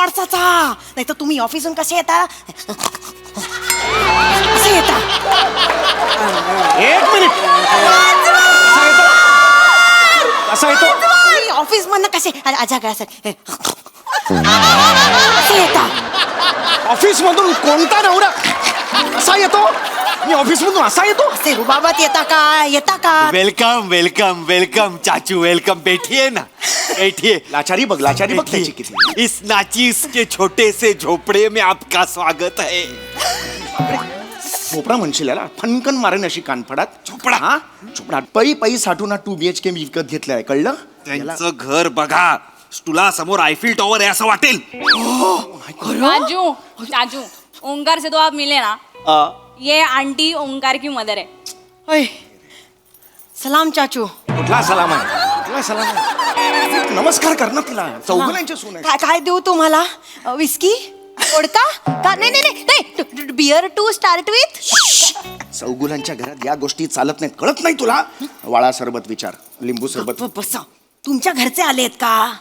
वर्षाचा. नाही तर तुम्ही ऑफिसून कसे येता? कसे येता? एक मिनिट. कसा येतो? ऑफिस मधनं कसे आजा काय कसे येता? ऑफिस मधून कोणता नवरा असा येतो? मी ऑफिस मधून असा येतो? असे रुबाबात येता का? वेलकम वेलकम वेलकम चाचू वेलकम. बैठिए ना बैठिए. लाचारी बघ त्याची किती. इस नाचीस के छोटे से झोपड़े में आपका स्वागत है. झोपडा म्हणशील याला? फनकन मारेन अशी कानफडात. झोपडा हा झोपडा. पै साठून 2 BHK मी विकत घेतलाय, कळलं? त्यांचं घर बघा. तुला समोर आयफिल टॉवर आहे असं वाटेल. चाचू ओंकार से तो आप मिले ना, ये आंटी ओंकार की मदर है. ओय, सलाम चाचू. कुठला सलाम आहे? नमस्कार कर ना तिला. चौगुल्यांची सून आहे. काय देऊ तुम्हाला? विस्की, वोडका का? नाही बियर टू स्टार्ट विथ. चौगुलांच्या घरात या गोष्टी चालत नाहीत, कळत नाही तुला? वाळा सरबत विचार, लिंबू सरबत. बसा. तुमच्या घरचे आलेत का?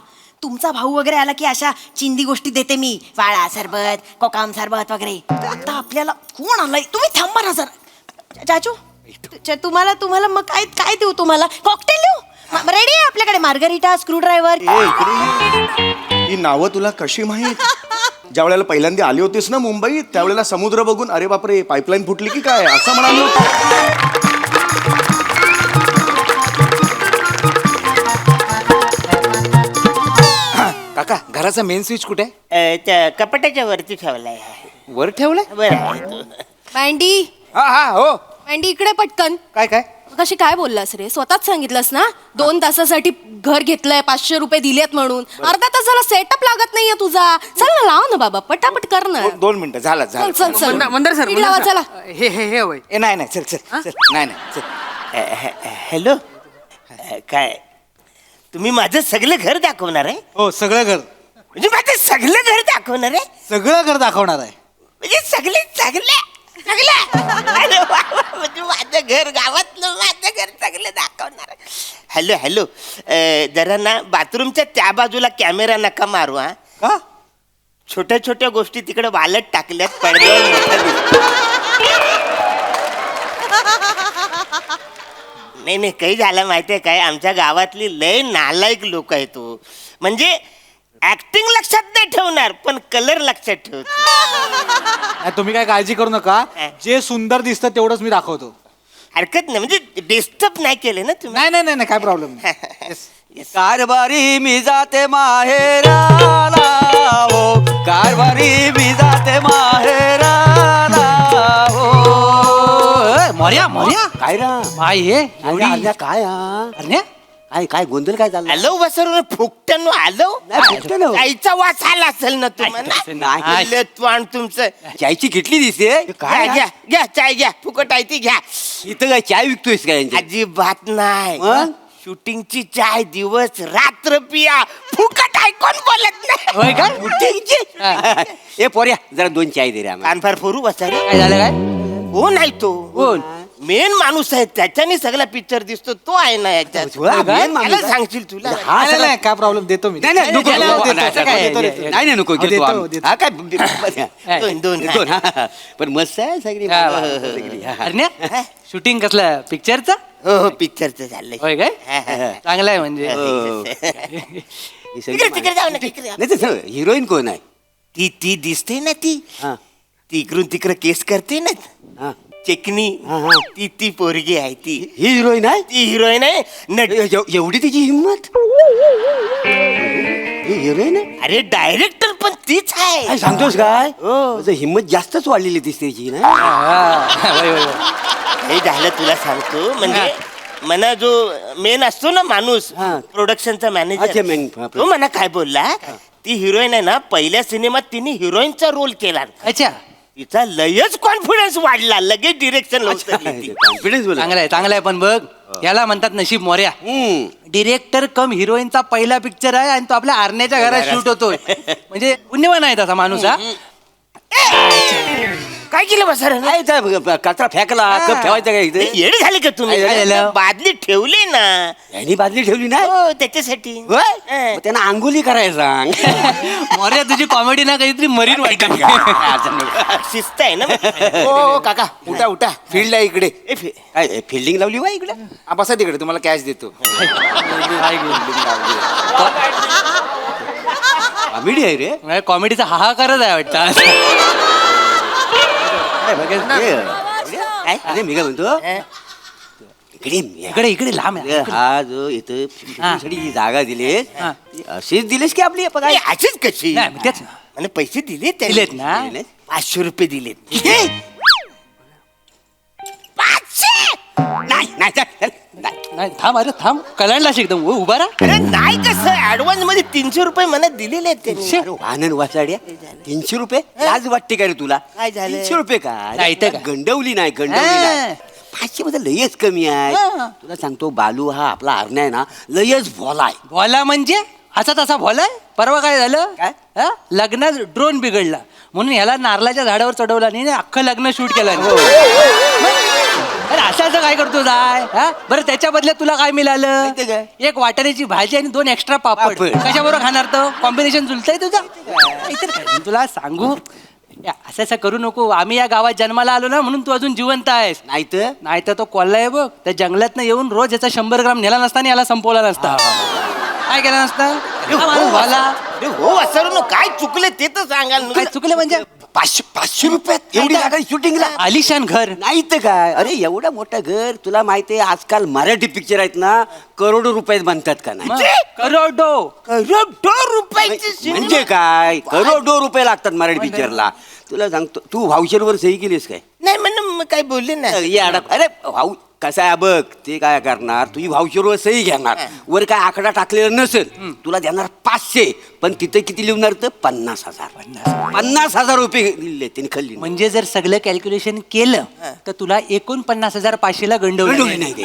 तुमचा भाऊ वगैरे आला की अशा चिंदी गोष्टी देते मी. वाळा सरबत, कोकाम सरबत वगैरे. आता आपल्याला कोण आलाय? तुम्ही थांबा ना जरा. चाचू तुम्हाला मग काय देऊ तुम्हाला? कॉकटेल देऊ? रेडी आहे आपल्याकडे. Margherita, screw driver. ही नावं तुला कशी माहीत? ज्या वेळेला पहिल्यांदा आली होतीस ना मुंबईत, त्यावेळेला समुद्र बघून अरे बापरे पाईपलाईन फुटली की काय असं म्हणालो होतो. काका घराचा मेन स्विच कुठे? त्या कपाटाच्या वरती ठेवलाय. वर ठेवलाय. बरं आहे तो. मँडी हा हो. मँडी इकडे पटकन. काय कशी काय बोललास रे? स्वतःच सांगितलंस ना 2 तासासाठी घर घेतलंय, 500 रुपये दिलेत म्हणून. अर्धा तास झाला, सेटअप लागत नाहीये तुझा. चल ना, लाव ना बाबा, पटापट कर ना. 2 मिनिटं झालं. चल मंदार सर, स्पीड लावा, चला. हे होय. नाही चल नाही चल. हॅलो, काय तुम्ही माझं सगळं घर दाखवणार आहे? हो सगळं घर. म्हणजे माझं सगळं घर दाखवणार आहे? सगळं घर दाखवणार आहे. म्हणजे सगळे अरे वा वा, म्हणजे माझं घर गावातलं माझं घर सगळं दाखवणार आहे. हॅलो जरा ना बाथरूमच्या त्या बाजूला कॅमेरा नका मारू. हा का? छोट्या छोट्या गोष्टी तिकडे वालत टाकल्यात, पडद्यावर मोठा दिसतो. नाही काही झालं माहितीये काय, आमच्या गावातली लय नालायक लोक आहेत तो. म्हणजे ऍक्टिंग लक्षात नाही ठेवणार पण कलर लक्षात ठेवतो. तुम्ही काय काळजी करू नका. जे सुंदर दिसतं तेवढंच मी दाखवतो. हरकत नाही, म्हणजे डिस्टर्ब नाही केले ना तुम्ही? नाही काय प्रॉब्लेम नाही. कारभारी मी जाते माहेराला हो, कारभारी मी जाते माहेराला हो. मोर्या काय रा माय हे अर्ध्या काय काय गोंधळ काय चालला? आलो बसर फुकटनो आलो. फुकटनो? आईचा वास आला असेल ना तुम्हाला. नाही. त्वाण तुमचं. चायची किटली दिसते. काय घ्या चाय घ्या, फुकट आहे ती घ्या. इथं काय चाय विकतोयस काय? अजिबात नाही. मग? शूटिंगची चाय दिवस रात्र पिया, फुकट आहे, कोण बोलत नाही. होय का? शूटिंगची ए पोऱ्या जरा 2 चाय दे रे आम्हाला. कानफार फोरू बसा रे. काय झालं काय? कोण आहे तो? कोण? मेन माणूस आहे, त्याच्याने सगळा पिक्चर दिसतो तो आहे ना याच्यात. तुला main माणूस त्याला आहे? सांगशील तुला. हा नाही, सगळा- नाही, काय प्रॉब्लेम देतो मी. नाही नको नाही, नको, देतो, नाही, देतो, नाही, देतो. नाही नको घेतो देतो, आम्ही. देतो. हा काय दोन. दोन हा. पण मस्त आहे सगळी. सगळी. हा. अरण्या शूटिंग कसलं पिक्चरचं? हो पिक्चरचं झालंय. होय काय? चांगलं आहे म्हणजे. हो. ही सगळी तिकडे जाऊ ना, तिकडे जाऊ. नाही तर हिरोईन कोण आहे? ती दिसते ना ती हा. ती इकडून तिकडे केस करते ना, हा. चेकनी. हा. ती पोरगी आहे ती. ही हिरोईन आहे? ती हिरोईन आहे नट. एवढी तिची हिंमत? ही हिरोईन आहे? अरे डायरेक्टर पण तीच आहे. काय सांगतोस काय? माझं हिंमत जास्तच वाढलेली दिसते तिची ना. हे झालं तुला सांगतो. म्हणजे मना जो मेन असतो ना माणूस, हा. प्रोडक्शनचा अच्छा, मॅनेजर, main. तो म्हणा काय बोलला, ती हिरोईन आहे ना, पहिल्या सिनेमात तिने हिरोईनचा रोल केला. अच्छा, तिचा लयच कॉन्फिडन्स वाढला, लगेच डिरेक्शन कॉन्फिडन्स बोला. चांगलं आहे पण बघ, याला म्हणतात नशीब मोर्या. डिरेक्टर कम हिरोईनचा पहिला पिक्चर आहे आणि तो आपल्या आरण्याच्या घरात शूट होतोय. म्हणजे पुण्यवान आहे तसा माणूस. हा काय केलं बसार काय त्या कचरा फेकला कप ठेवायचा काय इथे येडे झाले का तुम्ही काय झालं? बादली ठेवली ना यांनी बादली ठेवली ना हो त्याच्यासाठी होय? हं. मग त्यांना अंगुली करायला सांग मोर्या तुझी कॉमेडी ना काहीतरी मरीन वाटत शिस्त आहे ना हो काका उठा उठा फील्ड आहे इकडे काय फिल्डिंग लावली वा इकडे बसा तिकडे तुम्हाला कॅश देतो कॉमेडी आहे रे कॉमेडीचा हाहाकारच आहे वाटतं काय अरे मी काय म्हणतो इकडे इकडे इकडे लांब आहे. हा जो इथं साठी जी जागा दिलीस हा. ती अशीच दिलीस की आपली नाही, अशीच कशी नाही, मग तेच. आणि पैसे दिले त्यांनी. दिलेत ना? दिलेत? 500 रुपये दिलेत नाही नाही चल, चल, नाही. नाही थांब अरे थांब कलांडला एकदम उभा राहा अरे नाही कसं ऍडव्हान्स मध्ये 300 रुपये मला दिलेले आहेत त्यांनी अरे वाहन वाचाड्या 300 रुपये लाज वाटते का रे तुला काय झालं? 300 रुपये नाही काय तर काय? गंडवली नाही नाही 500 मध्ये लयच कमी आहे तुला सांगतो बालू हा आपला हरण्या आहे ना लयच भोला आहे भोला म्हणजे असा तसा भोलाय परवा काय झालं काय? हा? लग्नात ड्रोन बिघडला म्हणून ह्याला नारळाच्या झाडावर चढवला आणि अख्खं लग्न शूट केलं अरे असं काय करतो जाय हा बरं त्याच्या बदल्यात तुला काय मिळालं माहितीये काय? एक वाटाण्याची भाजी आणि 2 एक्स्ट्रा पापड पापड. कशाबरोबर खाणार तर कॉम्बिनेशन जुलतंय तुझं इतर काय मी तुला सांगू असं असं करू नको आम्ही या गावात जन्माला आलो ना म्हणून तू अजून जिवंत आहेस नाही तर नाही तर तो कोल्हा आहे बघ त्या जंगलातनं येऊन रोज याचा 100 ग्राम नेला नसता आणि याला संपवला नसता काय केलं नसतं भोला अरे हो असं काय चुकले ते तर सांगाल काय चुकलं म्हणजे 500 रुपयात एवढी जागा शूटिंगला आलिशान घर नाही तर काय अरे एवढं मोठं घर तुला माहितीये आजकाल मराठी पिक्चर आहेत ना करोडो रुपयात बनतात का नाही करोडो करोडो रुपयाचे सिनेमा. म्हणजे काय करोडो रुपये लागतात मराठी पिक्चरला तुला सांगतो तू व्हाउचरवर सही केलीस काय नाही म्हणून काही बोलले ना ये अडक अरे भाऊ कसं आहे बघ ते काय करणार तुझी व्हाउचरवर सही घेणार वर काय आकडा टाकलेला नसेल तुला देणार 500 पण तिथे किती लिहणार तर 50,000 50,000 रुपये दिले त्यांनी खाल्ली म्हणजे जर सगळं कॅल्क्युलेशन केलं तर तुला 49,500 ला गंडवलं नाही ते.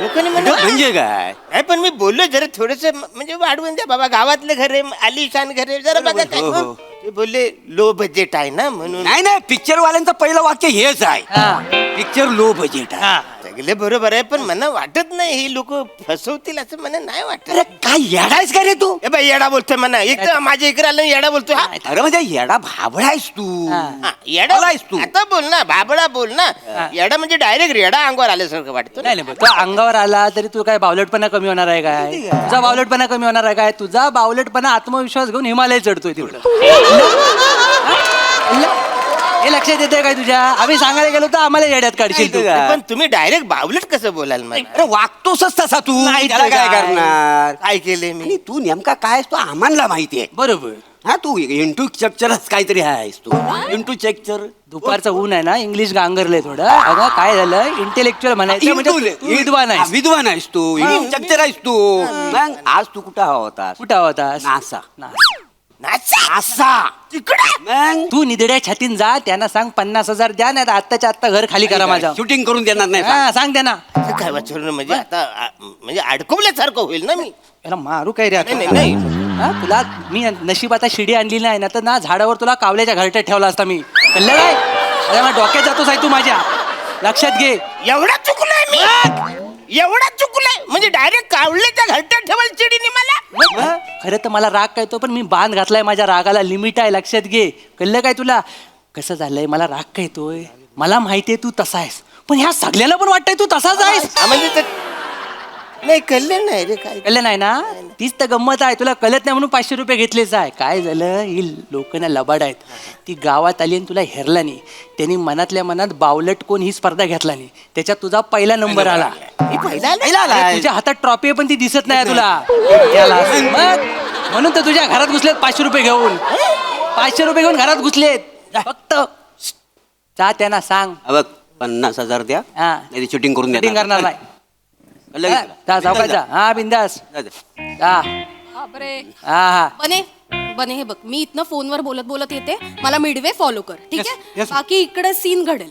लोकांनी म्हणलं, म्हणजे काय नाही पण मी बोललो जरा थोडस म्हणजे वाढवून द्या बाबा गावातलं घर आहे आलिशान घर आहे जरा बघा काय हो, हो. ते बोलले लो बजेट आहे ना म्हणून नाही नाही पिक्चर वाल्यांचं पहिलं वाक्य हेच आहे हा. पिक्चर लो बजेट आहे सगळे बरोबर आहे पण मला वाटत नाही हे लोक फसवतील असं मला नाही वाटत अरे काय येडायस का रे तू ए बाई येडा बोलतोय म्हणा एक तर माझ्या इकडे आलं येडा बोलतोय हा अरे म्हणजे येडा भाबडायस तू हा, येडा बोलायस तू. आता बोल ना बाबडा बोल ना येडा म्हणजे डायरेक्ट येडा अंगावर आल्यासारखं वाटतं ना. नाही नाही तो अंगावर आला तरी तू काय बावलटपणा कमी होणार आहे काय तुझा बावलटपणा कमी होणार आहे काय तुझा बावलटपणा आत्मविश्वास घेऊन हिमालय चढतोय तिकडं हे लक्षात येते काय तुझ्या आम्ही सांगायला गेलो तर आम्हाला येड्यात काढशील तू नाही पण तुम्ही डायरेक्ट बावलट कसं बोलाल मला अरे वागतोसच तसा तू नाही त्याला तर काय काय? करणार काय केले मी आणि तू नेमका काय आहेस तो आम्हाला माहिती आहे बरोबर हा तू इंटू स्ट्रक्चरच काहीतरी आहेस तू इंटू स्ट्रक्चर दुपारचं ऊन आहे ना इंग्लिश गांगरलंय थोडं अगं काय झालं इंटेलेक्च्युअल म्हणायचं म्हणजे तू विद्वान आहेस विद्वान आहेस तू स्ट्रक्चर आहेस तू मग आज तू कुठं हवा होतास कुठं होतास नासा नाचा तिकडे मग तू निधड्या छातीन जा त्यांना सांग 50,000 द्या नाही आत्ताच्या आत्ता घर खाली करा माझं शूटिंग करून देणार नाही हा सांग त्यांना काय वाचवलं म्हणजे आता म्हणजे अडकवल्यासारखं होईल ना मी याला मारू काय रे आता? नाही, नाही, हा, तुला मी नशीब आता शिडी आणली नाही ना तर ना झाडावर तुला कावल्याच्या घरट्यात ठेवला असता मी कळलं काय अरे मग डोक्यात जातोस आहे तू माझ्या लक्षात घे एवढा चुकलोय मी एवढा चुकलोय म्हणजे डायरेक्ट कावल्याच्या घरट्यात ठेवाल चिडीने मला खरं तर मला राग काय तो पण मी बांध घातलाय माझ्या रागाला लिमिट आहे लक्षात घे कळलं काय तुला कसं झालंय मला राग काय येतोय मला माहितीये तू तसा आहेस पण ह्या सगळ्याला पण वाटतंय तू तसाच आहेस हा, म्हणजे ते- नाही कळलं नाही रे काय कळलं नाही ना तीच तर गंमत आहे तुला कळत नाही म्हणून 500 रुपये घेतलेच आहे काय झालं ही लोक ना लबाड आहेत ती गावात आली आणि तुला हेरला नाही त्यांनी मनातल्या मनात बावलट कोण ही स्पर्धा घेतला नाही त्याच्यात तुझा पहिला नंबर आला मी पहिला आलोय? अरे, तुझ्या हातात ट्रॉफी आहे पण ती दिसत नाही तुला त्याला असं. मग म्हणून तर तुझ्या घरात घुसलेत 500 रुपये घेऊन 500 रुपये घेऊन घरात घुसलेत फक्त जा त्यांना सांग बघ 50,000 द्या हा नाही शूटिंग करून Shooting द्या करणार नाही जा सावकाशचा हा बिंदास हा बापरे हा हा बने बने हे बघ मी इथनं फोनवर बोलत बोलत येते मला मिडवे फॉलो कर ठीक Yes, आहे yes. बाकी इकडे सीन घडेल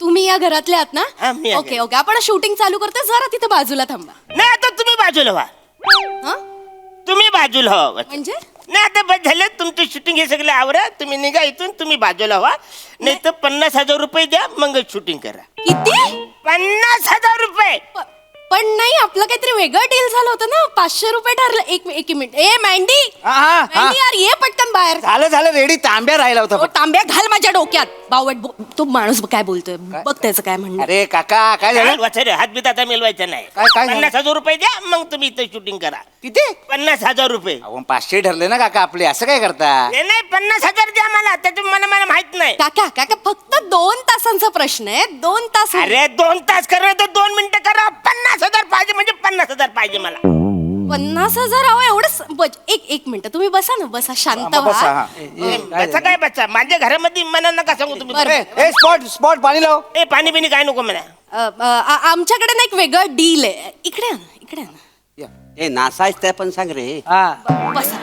तुम्ही या घरातले आहात हा, ना मी या ओके ओके आपण शूटिंग चालू करते जरा तिथे बाजूला थांबा नाही आता तुम्ही बाजूला व्हा हा तुम्ही बाजूला व्हा म्हणजे नाही आता बस झालं तुमचं शूटिंग हे सगळं आवरा. तुम्ही निघा इथून, तुम्ही बाजूला व्हा. नाही तर 50,000 रुपये द्या, मग शूटिंग करा. किती 50,000 रुपये. पण नाही, आपलं काहीतरी वेगळं डील झालं होतं ना. 500 रुपये ठरलं. एक मिनिट. ए मँडी, हा. मँडी यार ये पटकन बाहेर. झालं रेडी. तांब्या राहिला होता ओ, फक्त. तांब्या घाल माझ्या डोक्यात. बावट तो माणूस काय बोलतोय बघ, त्याचं काय म्हणणं. अरे काका काय झालं? वाचारे हात बीत आता मिळवायचा नाही. काय झालं? 50,000 रुपये द्या, मग तुम्ही इथं शूटिंग करा. किती? 50,000 रुपये. अहो 500 ठरले ना काका आपले, असं काय करता? हे नाही 50,000 द्या मला. त्याचं मला माहित नाही. काका फक्त 2 तासांचा प्रश्न आहे. 2 तास. अरे 2 तास करा तर 2 मिनिटं करा. 50,000 पाहिजे म्हणजे 50,000 पाहिजे मला. 50,000 हवं एवढं. एक मिनिट तुम्ही बसा ना, बसा शांत बसा, व्हा. हा. बच्चा काय बच्चा, माझ्या घरामध्ये मला नका सांगू तुम्ही. बरं. ए स्पॉट पाणी लाव. ए पाणी बिनी काय नको मला. आमच्याकडे ना एक वेगळं डील आहे. इकडे आण. ए नासायच त्या पण सांग रे. हा बसा.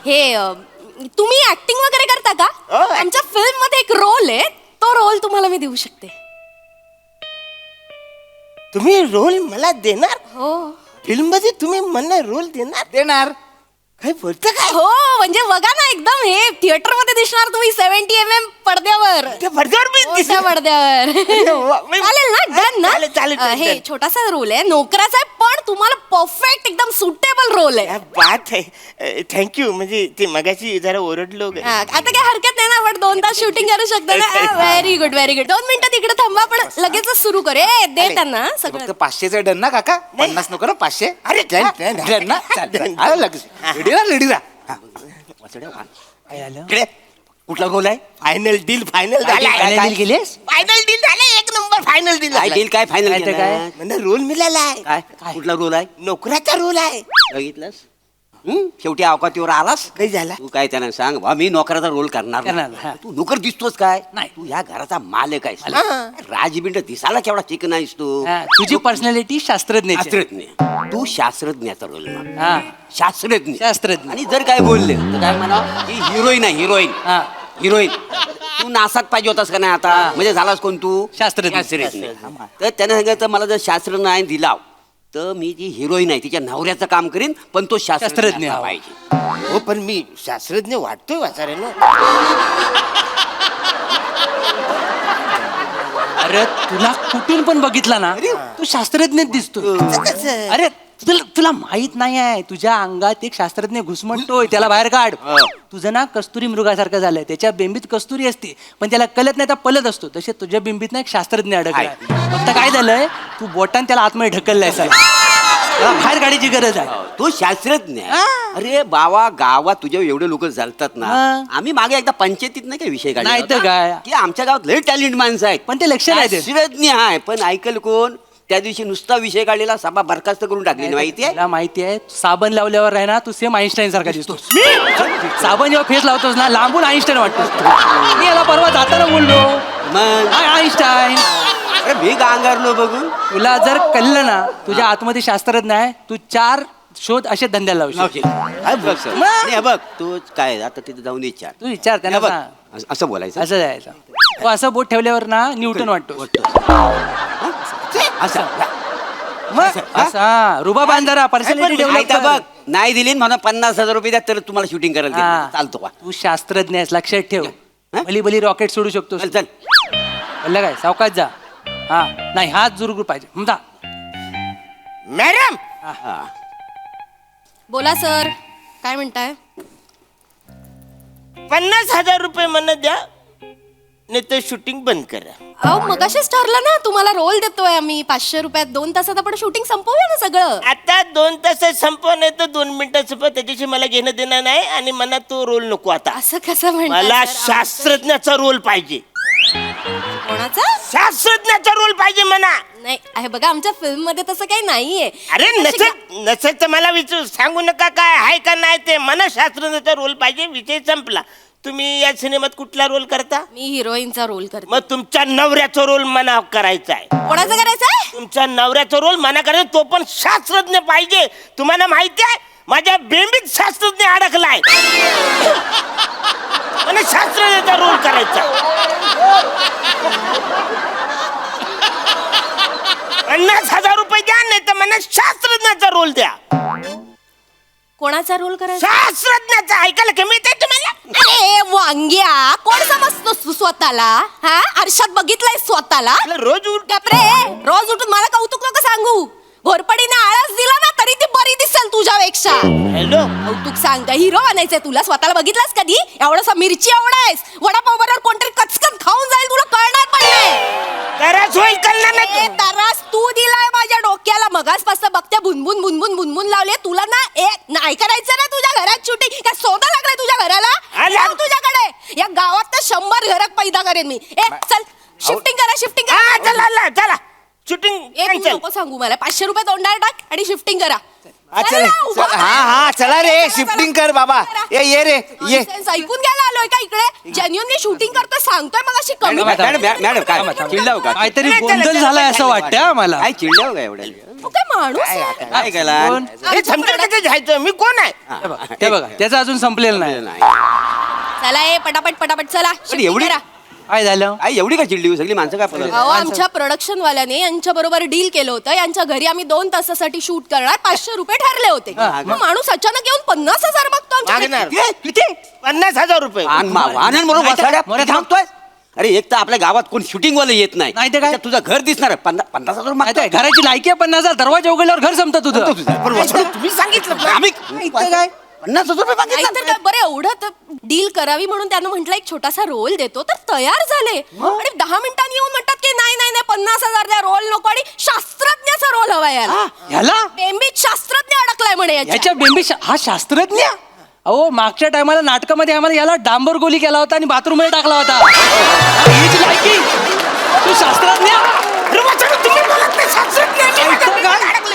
हे तुम्ही ऍक्टिंग वगैरे करता का? हो, आमच्या फिल्म मध्ये एक रोल आहे, तो रोल तुम्हाला मी देऊ शकते. तुम्ही रोल मला देणार? हो फिल्म मध्ये तुम्ही मला रोल देणार? काय बोलतं काय? हो, म्हणजे बघा ना, एकदम हे थिएटर मध्ये दिसणार तुम्ही 70 mm पडद्यावर. त्या पडद्यावर मी मोठ्या दिसणार? पडद्यावर. वा, मी- चालेल ना? डन ना? चालेल. हे छोटासा रोल आहे, नोकराचा आहे, पण तुम्हाला परफेक्ट एकदम सुटेबल रोल आहे. क्या बात आहे. थँक्यू. म्हणजे ते मगाशी जरा ओरडलो. हा, आता काय हरकत नाही ना, आपण 2 तास शूटिंग करू शकतो ना. Very good. 2 मिनिटं तिकडे थांबा, पण लगेचच सुरू करू. दे त्यांना सगळं. फक्त 500चं डन ना काका? 50 नको ना? 500? अरे डन ना? चालेल लगेच. रेडी ना? काय झालं इकडे कुठला रोल आहे? फायनल डील फायनल झाला. Final deal केलीस? फायनल डील झालं. 1 नंबर फायनल डील काय डील काय फायनल काय ते काय? मला रोल मिळाला आहे. काय कुठला रोल आहे? नोकराचा रोल आहे. बघितलंस? शेवटी अवकातीवर आलास. काही झाला? तू काय त्यांना सांग बा, मी नोकराचा रोल करणार करणार, नाही. हा. तू नोकर दिसतोस काय? नाही. तू या घराचा मालक आहेस. हा. राजबिंड दिसायला केवढा चिकन आहेस तू. हा, तुझी पर्सनॅलिटी शास्त्रज्ञाची आहे. शास्त्रज्ञ. तू शास्त्रज्ञाचा रोल माग. हा शास्त्रज्ञ. शास्त्रज्ञ. आणि जर काय बोलले तर काय म्हणा, ही हिरोईन आहे हिरोईन. हा हिरोईन. तू नासात पाहिजे होतास का नाही आता? म्हणजे झालास कोण तू? शास्त्रज्ञ. तर त्याने सांगितलं मला जर शास्त्र नाही दिला तर मी जी हिरोईन आहे तिच्या नवऱ्याचं काम करीन, पण तो शास्त्रज्ञ शास्त्रज्ञ असला हवा. पाहिजे. हो पण मी शास्त्रज्ञ वाटतोय वाचाऱ्यानं. अरे तुला कुठून पण बघितला ना, तू शास्त्रज्ञच दिसतो. कसं? अरे तुला माहित नाही आहे, तुझ्या अंगात एक शास्त्रज्ञ घुसमटतोय, त्याला बाहेर काढ. तुझं ना कस्तुरी मृगासारखं झालंय. त्याच्या बिंबीत कस्तुरी असते, पण त्याला कळत नाही, तर पलत असतो. तसे तुझ्या बिंबीत ना एक शास्त्रज्ञ अडकलाय. फक्त काय झालंय, तू बोटान त्याला आतमध्ये ढकललाय. त्याला बाहेर काढायची गरज आहे. तो शास्त्रज्ञ आहे. अरे बाबा, गावात तुझ्या एवढे लोक चालतात ना. हा. आम्ही मागे एकदा पंचायतीत नाही काय विषय काढला नाही तर होता? काय? की आमच्या गावात लय टॅलेंट माणसं आहेत, पण ते लक्ष नाही देत. शास्त्रज्ञ आहे, पण ऐकल कोण? त्या दिवशी नुसता विषय काढलेला, सभा बरखास्त करून टाकली माहिती आहे. तुला माहिती आहे, साबण लावल्यावर आहे ना, तू सेम आईन्स्टाईन सारखा दिसतोस. साबण जेव्हा फेस लावतोस ना, लांबून आईन्स्टाईन वाटतोस. मी याला परवा जाताना बोललो, मग "हाय, आईन्स्टाईन." अरे मी गांगारलो बघून. तुला जर कळलं ना, तुझ्या आतमध्ये शास्त्रज्ञ आहे, तू 4 शोध असे धंद्याला लावशील. काय बघ सर. नाही, बघ तू काय आता तिथे जाऊन विचार. तू विचार त्यांना बघ, सांग. असं बोलायचं. असं जायचं. तू असं बोट ठेवल्यावर ना न्यूटन वाटतो. असं मग असा रुबाब जरा पर्सनॅलिटी डेव्हलप बघ, नाही दिली म्हणून 50,000 रुपये द्या तर तुम्हाला शूटिंग करायला देतो. चालतो का? तू शास्त्रज्ञ आहेस, लक्षात ठेव. भली भली रॉकेट सोडू शकतो. चल चल. कळलं काय? सावकाश जा. हा नाही, हात जुरगुर पाहिजे. जा. मॅडम बोला सर, काय म्हणताय? 50,000 रुपये मला द्या, नाही तर शूटिंग बंद करा. अहो मगाशीच ठरलं ना, तुम्हाला रोल देतोय आम्ही 500 रुपयात. 2 तासात आपण शूटिंग संपवूया ना सगळं. आता 2 तासात संपव, नाही तर 2 मिनिटात संपव. त्याच्याशी मला घेणं देणं नाही, आणि मला तो रोल नको आता. असं कसं म्हणताय मला सर? शास्त्रज्ञाचा रोल पाहिजे. कोणाचा? शास्त्रज्ञाचा रोल पाहिजे म्हणा. नाही आहे बघा, आमच्या फिल्म मध्ये तसं काही नाहीये. अरे नसेल तर मला विचार सांगू नका काय आहे का नाही ते. मला शास्त्रज्ञाचा रोल पाहिजे, विषय संपला. तुम्ही या सिनेमात कुठला रोल करता? मी हिरोईनचा रोल करते. मग तुमच्या नवऱ्याचा रोल मना करायचा आहे. कोणाचा करायचंय? तुमच्या नवऱ्याचा रोल मना करायचा, तो पण शास्त्रज्ञ पाहिजे. तुम्हाला माहिती आहे, माझ्या बेंबीत शास्त्रज्ञ अडकलाय. मला शास्त्रज्ञाचा रोल करायचा. 50,000 रुपये द्या, नाही तर मला शास्त्रज्ञाचा रोल द्या. कोणाचा रोल करायचा? शास्त्रज्ञाचा. ऐकायला कमी येते तुम्हाला? अरे वांग्या, कोण समजतोस तू स्वतःला? हा, आरशात बघितलंय स्वतःला? रोज उठ गप्रे, रोज उठून मला कौतुक नको सांगू. घोरपडीने आळस दिला ना तरी ती बरी दिसेल तुझ्यापेक्षा. हॅलो. कौतुक सांगता, हिरो बनायचंय तुला. स्वतःला बघितलास कधी? एवढासा मिरची एवढायस, वडापाव बरोबर कोणतरी कचकन खाऊन जाईल, तुला कळणार पण नाही. तरच होईल, कळणार नाही. ए, त्रास तू दिलाय माझ्या डोक्याला. मगासपासून बघते बुनबुन बुनबुन बुनबुन लावले तुला ना. नाही करायचं ना तुझ्या घरात शूटिंग? काय सोदा लागलाय तुझ्या घराला? आला. जाऊ तुझ्याकडे. या गावात तर 100 घरात पैदा करेन मी. चल शिफ्टिंग करा, शिफ्टिंग हा, करा. चला चला शूटिंग ए, तू नको सांगू मला. 500 रुपये तोंडावर टाक आणि शिफ्टिंग करा. हा, चल चल ना, उभा चल, राहा. हा चला रे चला, शिफ्टिंग चला. कर बाबा. ये रे ये. Nonsense, ऐकून घ्यायला आलोय का इकडे? जेन्युअनली शूटिंग करतोय सांगतोय मग अशी कमी. मॅडम काय चिडलाव का? काहीतरी गोंधळ झालाय असं वाटतंय आम्हाला. काय चिडलाव का एवढ्या? तू काय माणूस आहे? काय केला? कोण? हे समजेल कसं जायचं? मी कोण आहे? ते बघा त्याचं अजून संपलेलं नाही. चला ए पटापट पटापट चला shifting एवढी- करा. काय झालं? काय एवढी का चिडली सगळी माणसं काय पडत? अहो आमच्या प्रोडक्शन वाल्याने यांच्या बरोबर डील केलं होतं. यांच्या घरी आम्ही 2 तासासाठी शूट करणार. 500 रुपये ठरले होते. मग माणूस अचानक येऊन 50,000 मागतो आमच्याकडे. मागणार किती? 50,000 रुपये. वाहनांबरोबर बसाड्या मोरे थांब. थांबतोय. अरे एक तर आपल्या गावात कोण शूटिंग वाले येत नाही. नाही ते काय? त्याच्यात तुझं घर दिसणार आहे. 50,000 माहिती मागतोय. आहे, घराची लायकी आहे 50,000. दरवाजा उघडल्यावर घर संपतं तुझं. तुम्ही सांगितलं आम्ही काय? 50,000 रुपये नाहीतर मागितले. काय बरं एवढं डील करावी म्हणून त्यानं म्हटलं एक छोटासा रोल देतो तर तयार झाले. आणि 10 मिनिटांनी येऊन म्हणतात की नाही नाही नाही 50,000 द्या, रोल नको आणि शास्त्रज्ञाचा रोल हवा याला. ह्याला बेंबीत शास्त्रज्ञ अडकलाय म्हणे याच्या. ह्याच्या बेंबी हा शास्त्रज्ञ. अहो मागच्या टायमाला नाटकामध्ये आम्हाला याला डांबर गोली केला होता आणि बाथरूम मध्ये टाकला होता. हीच लायकी. तू शास्त्रज्ञ.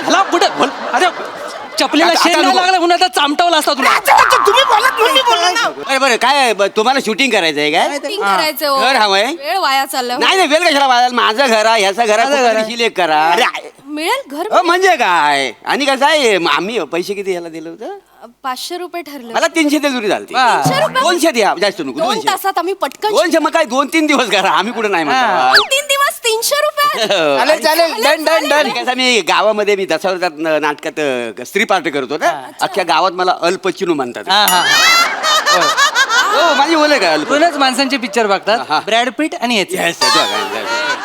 ह्याला कुठं बोल. अरे चपलीला शेण नाही लागला म्हणून आता चामटावला असता तुला. तुम्ही बोलत म्हणून मी बोललो ना. बरं बरं काय तुम्हाला शूटिंग करायचं आहे काय? Shooting करायचं हो. घर हवंय? वेळ वाया चालला. नाही नाही वेळ कशाला वाजायला? माझं घर आहे ह्याचं घर आहे. सिलेक्ट करा. मिळेल घर म्हणजे काय? आणि कसं आहे आम्ही पैसे किती ह्याला दिलं होतं? 500 रुपये ठरले. मला 300 दे जुरी झाली. 300 रुपये? 200 द्या जास्त नको. 2 200 तासात आम्ही पटकन 200 मग काय 2-3 दिवस करा. आम्ही कुठे नाही म्हणतो. 3 दिवस 300 रुपये. चालेल चालेल डन डन डन. कसं मी गावामध्ये मी दशावतार नाटकात स्त्री पार्ट करतो ना. अख्ख्या गावात मला अल्पचिनू म्हणतात. हा हा. हो माझी बोल काय अल्प. दोनच माणसांचे पिक्चर हा. बघतात, ब्रॅड पिट आणि याचे. Yes,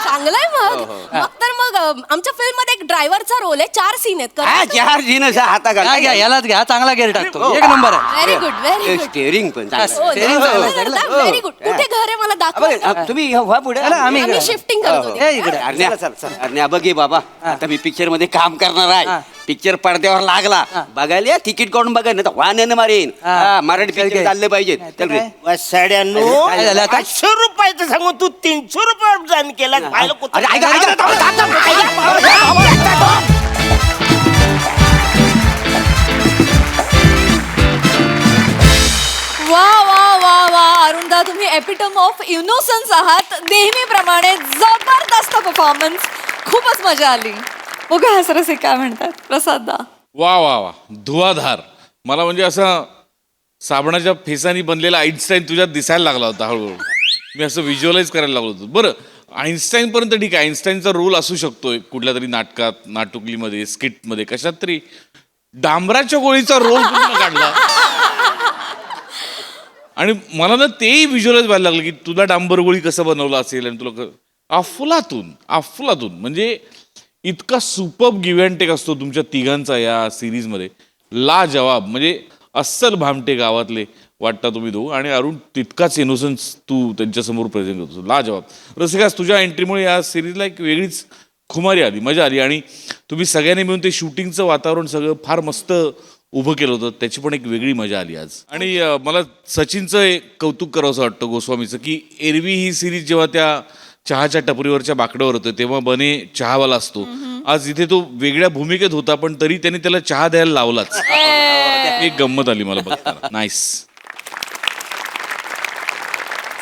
चांगलंय मग तर मग आमच्या फिल्म मध्ये एक ड्रायव्हरचा रोल आहे. 4 सीन आहेत. हा चार जीनस हाता घ्या घ्या यालाच घ्या, चांगला गेअर टाकतो. एक नंबर आहे. Very good very good. Steering पण चांगलं. steering चांगलं आहे. Very good. कुठे घर आहे मला दाखवा. बरं, तुम्ही व्हा पुढे. चला, आम्ही आम्ही शिफ्टिंग करतो. ए, इकडे. अरण्या बघ हे बाबा आता मी पिक्चर मध्ये काम करणार आहे. पिक्चर पडद्यावर लागला बघायला तिकीट काढून बघा नाही तर वाहन मारेन. हा, मराठी पिक्चर चालले पाहिजे. चल रे. वसाड्यांनो काय झालं आता? 500 रुपयाचं सांगू तू 300 रुपये जाण केला. पाहिलं कुठं? अरे, ऐका, ऐका, वा वा वा वा अरुणदा तुम्ही एपिटम ऑफ इनोसन्स आहात. नेहमीप्रमाणे जबरदस्त परफॉर्मन्स. खूपच मजा आली. बघा हसरसे काय म्हणतात प्रसाददा. वा वा वा धुवाधार. मला म्हणजे असं साबणाच्या फेसानी बनलेला आईन्स्टाईन तुझ्यात दिसायला लागला होता हळूहळू. मी असं व्हिज्युअलाइज करायला लागलो होतो. बरं आईन्स्टाईन पर्यंत ठीक आहे. आईन्स्टाईनचा रोल असू शकतोय कुठल्या तरी नाटकात, नाटुकलीमध्ये, स्किटमध्ये, कशात तरी. डांबराच्या गोळीचा रोल काढला आणि मला ना तेही व्हिज्युअलाइज व्हायला लागलं की तुला डांबर गोळी कसं बनवलं असेल आणि तुला अफलातून अफलातून म्हणजे इतका सुपर्ब गिव्ह अँड टेक असतो तुमच्या तिघांचा या सिरीजमध्ये. लाजवाब म्हणजे अस्सल भामटे गावातले वाटता तुम्ही दोघं. आणि अरुण तितकाच इनोसन्स तू त्यांच्यासमोर प्रेझेंट करतो. लाजवाब. रसिकास तुझ्या एंट्रीमुळे या सिरीजला एक वेगळीच खुमारी आली, मजा आली. आणि तुम्ही सगळ्यांनी मिळून ते शूटिंगचं वातावरण सगळं फार मस्त उभं केलं होतं. त्याची पण एक वेगळी मजा आली आज. आणि मला सचिनचं एक कौतुक करावंसं वाटतं गोस्वामीचं की एरवी ही सिरीज जेव्हा त्या चहाच्या टपरीवरच्या बाकड्यावर होतं तेव्हा बने चहावाला असतो. आज इथे तो वेगळ्या भूमिकेत होता पण तरी त्याने त्याला चहा द्यायला लावलाच. एक गंमत आली मला बघताना. नाईस.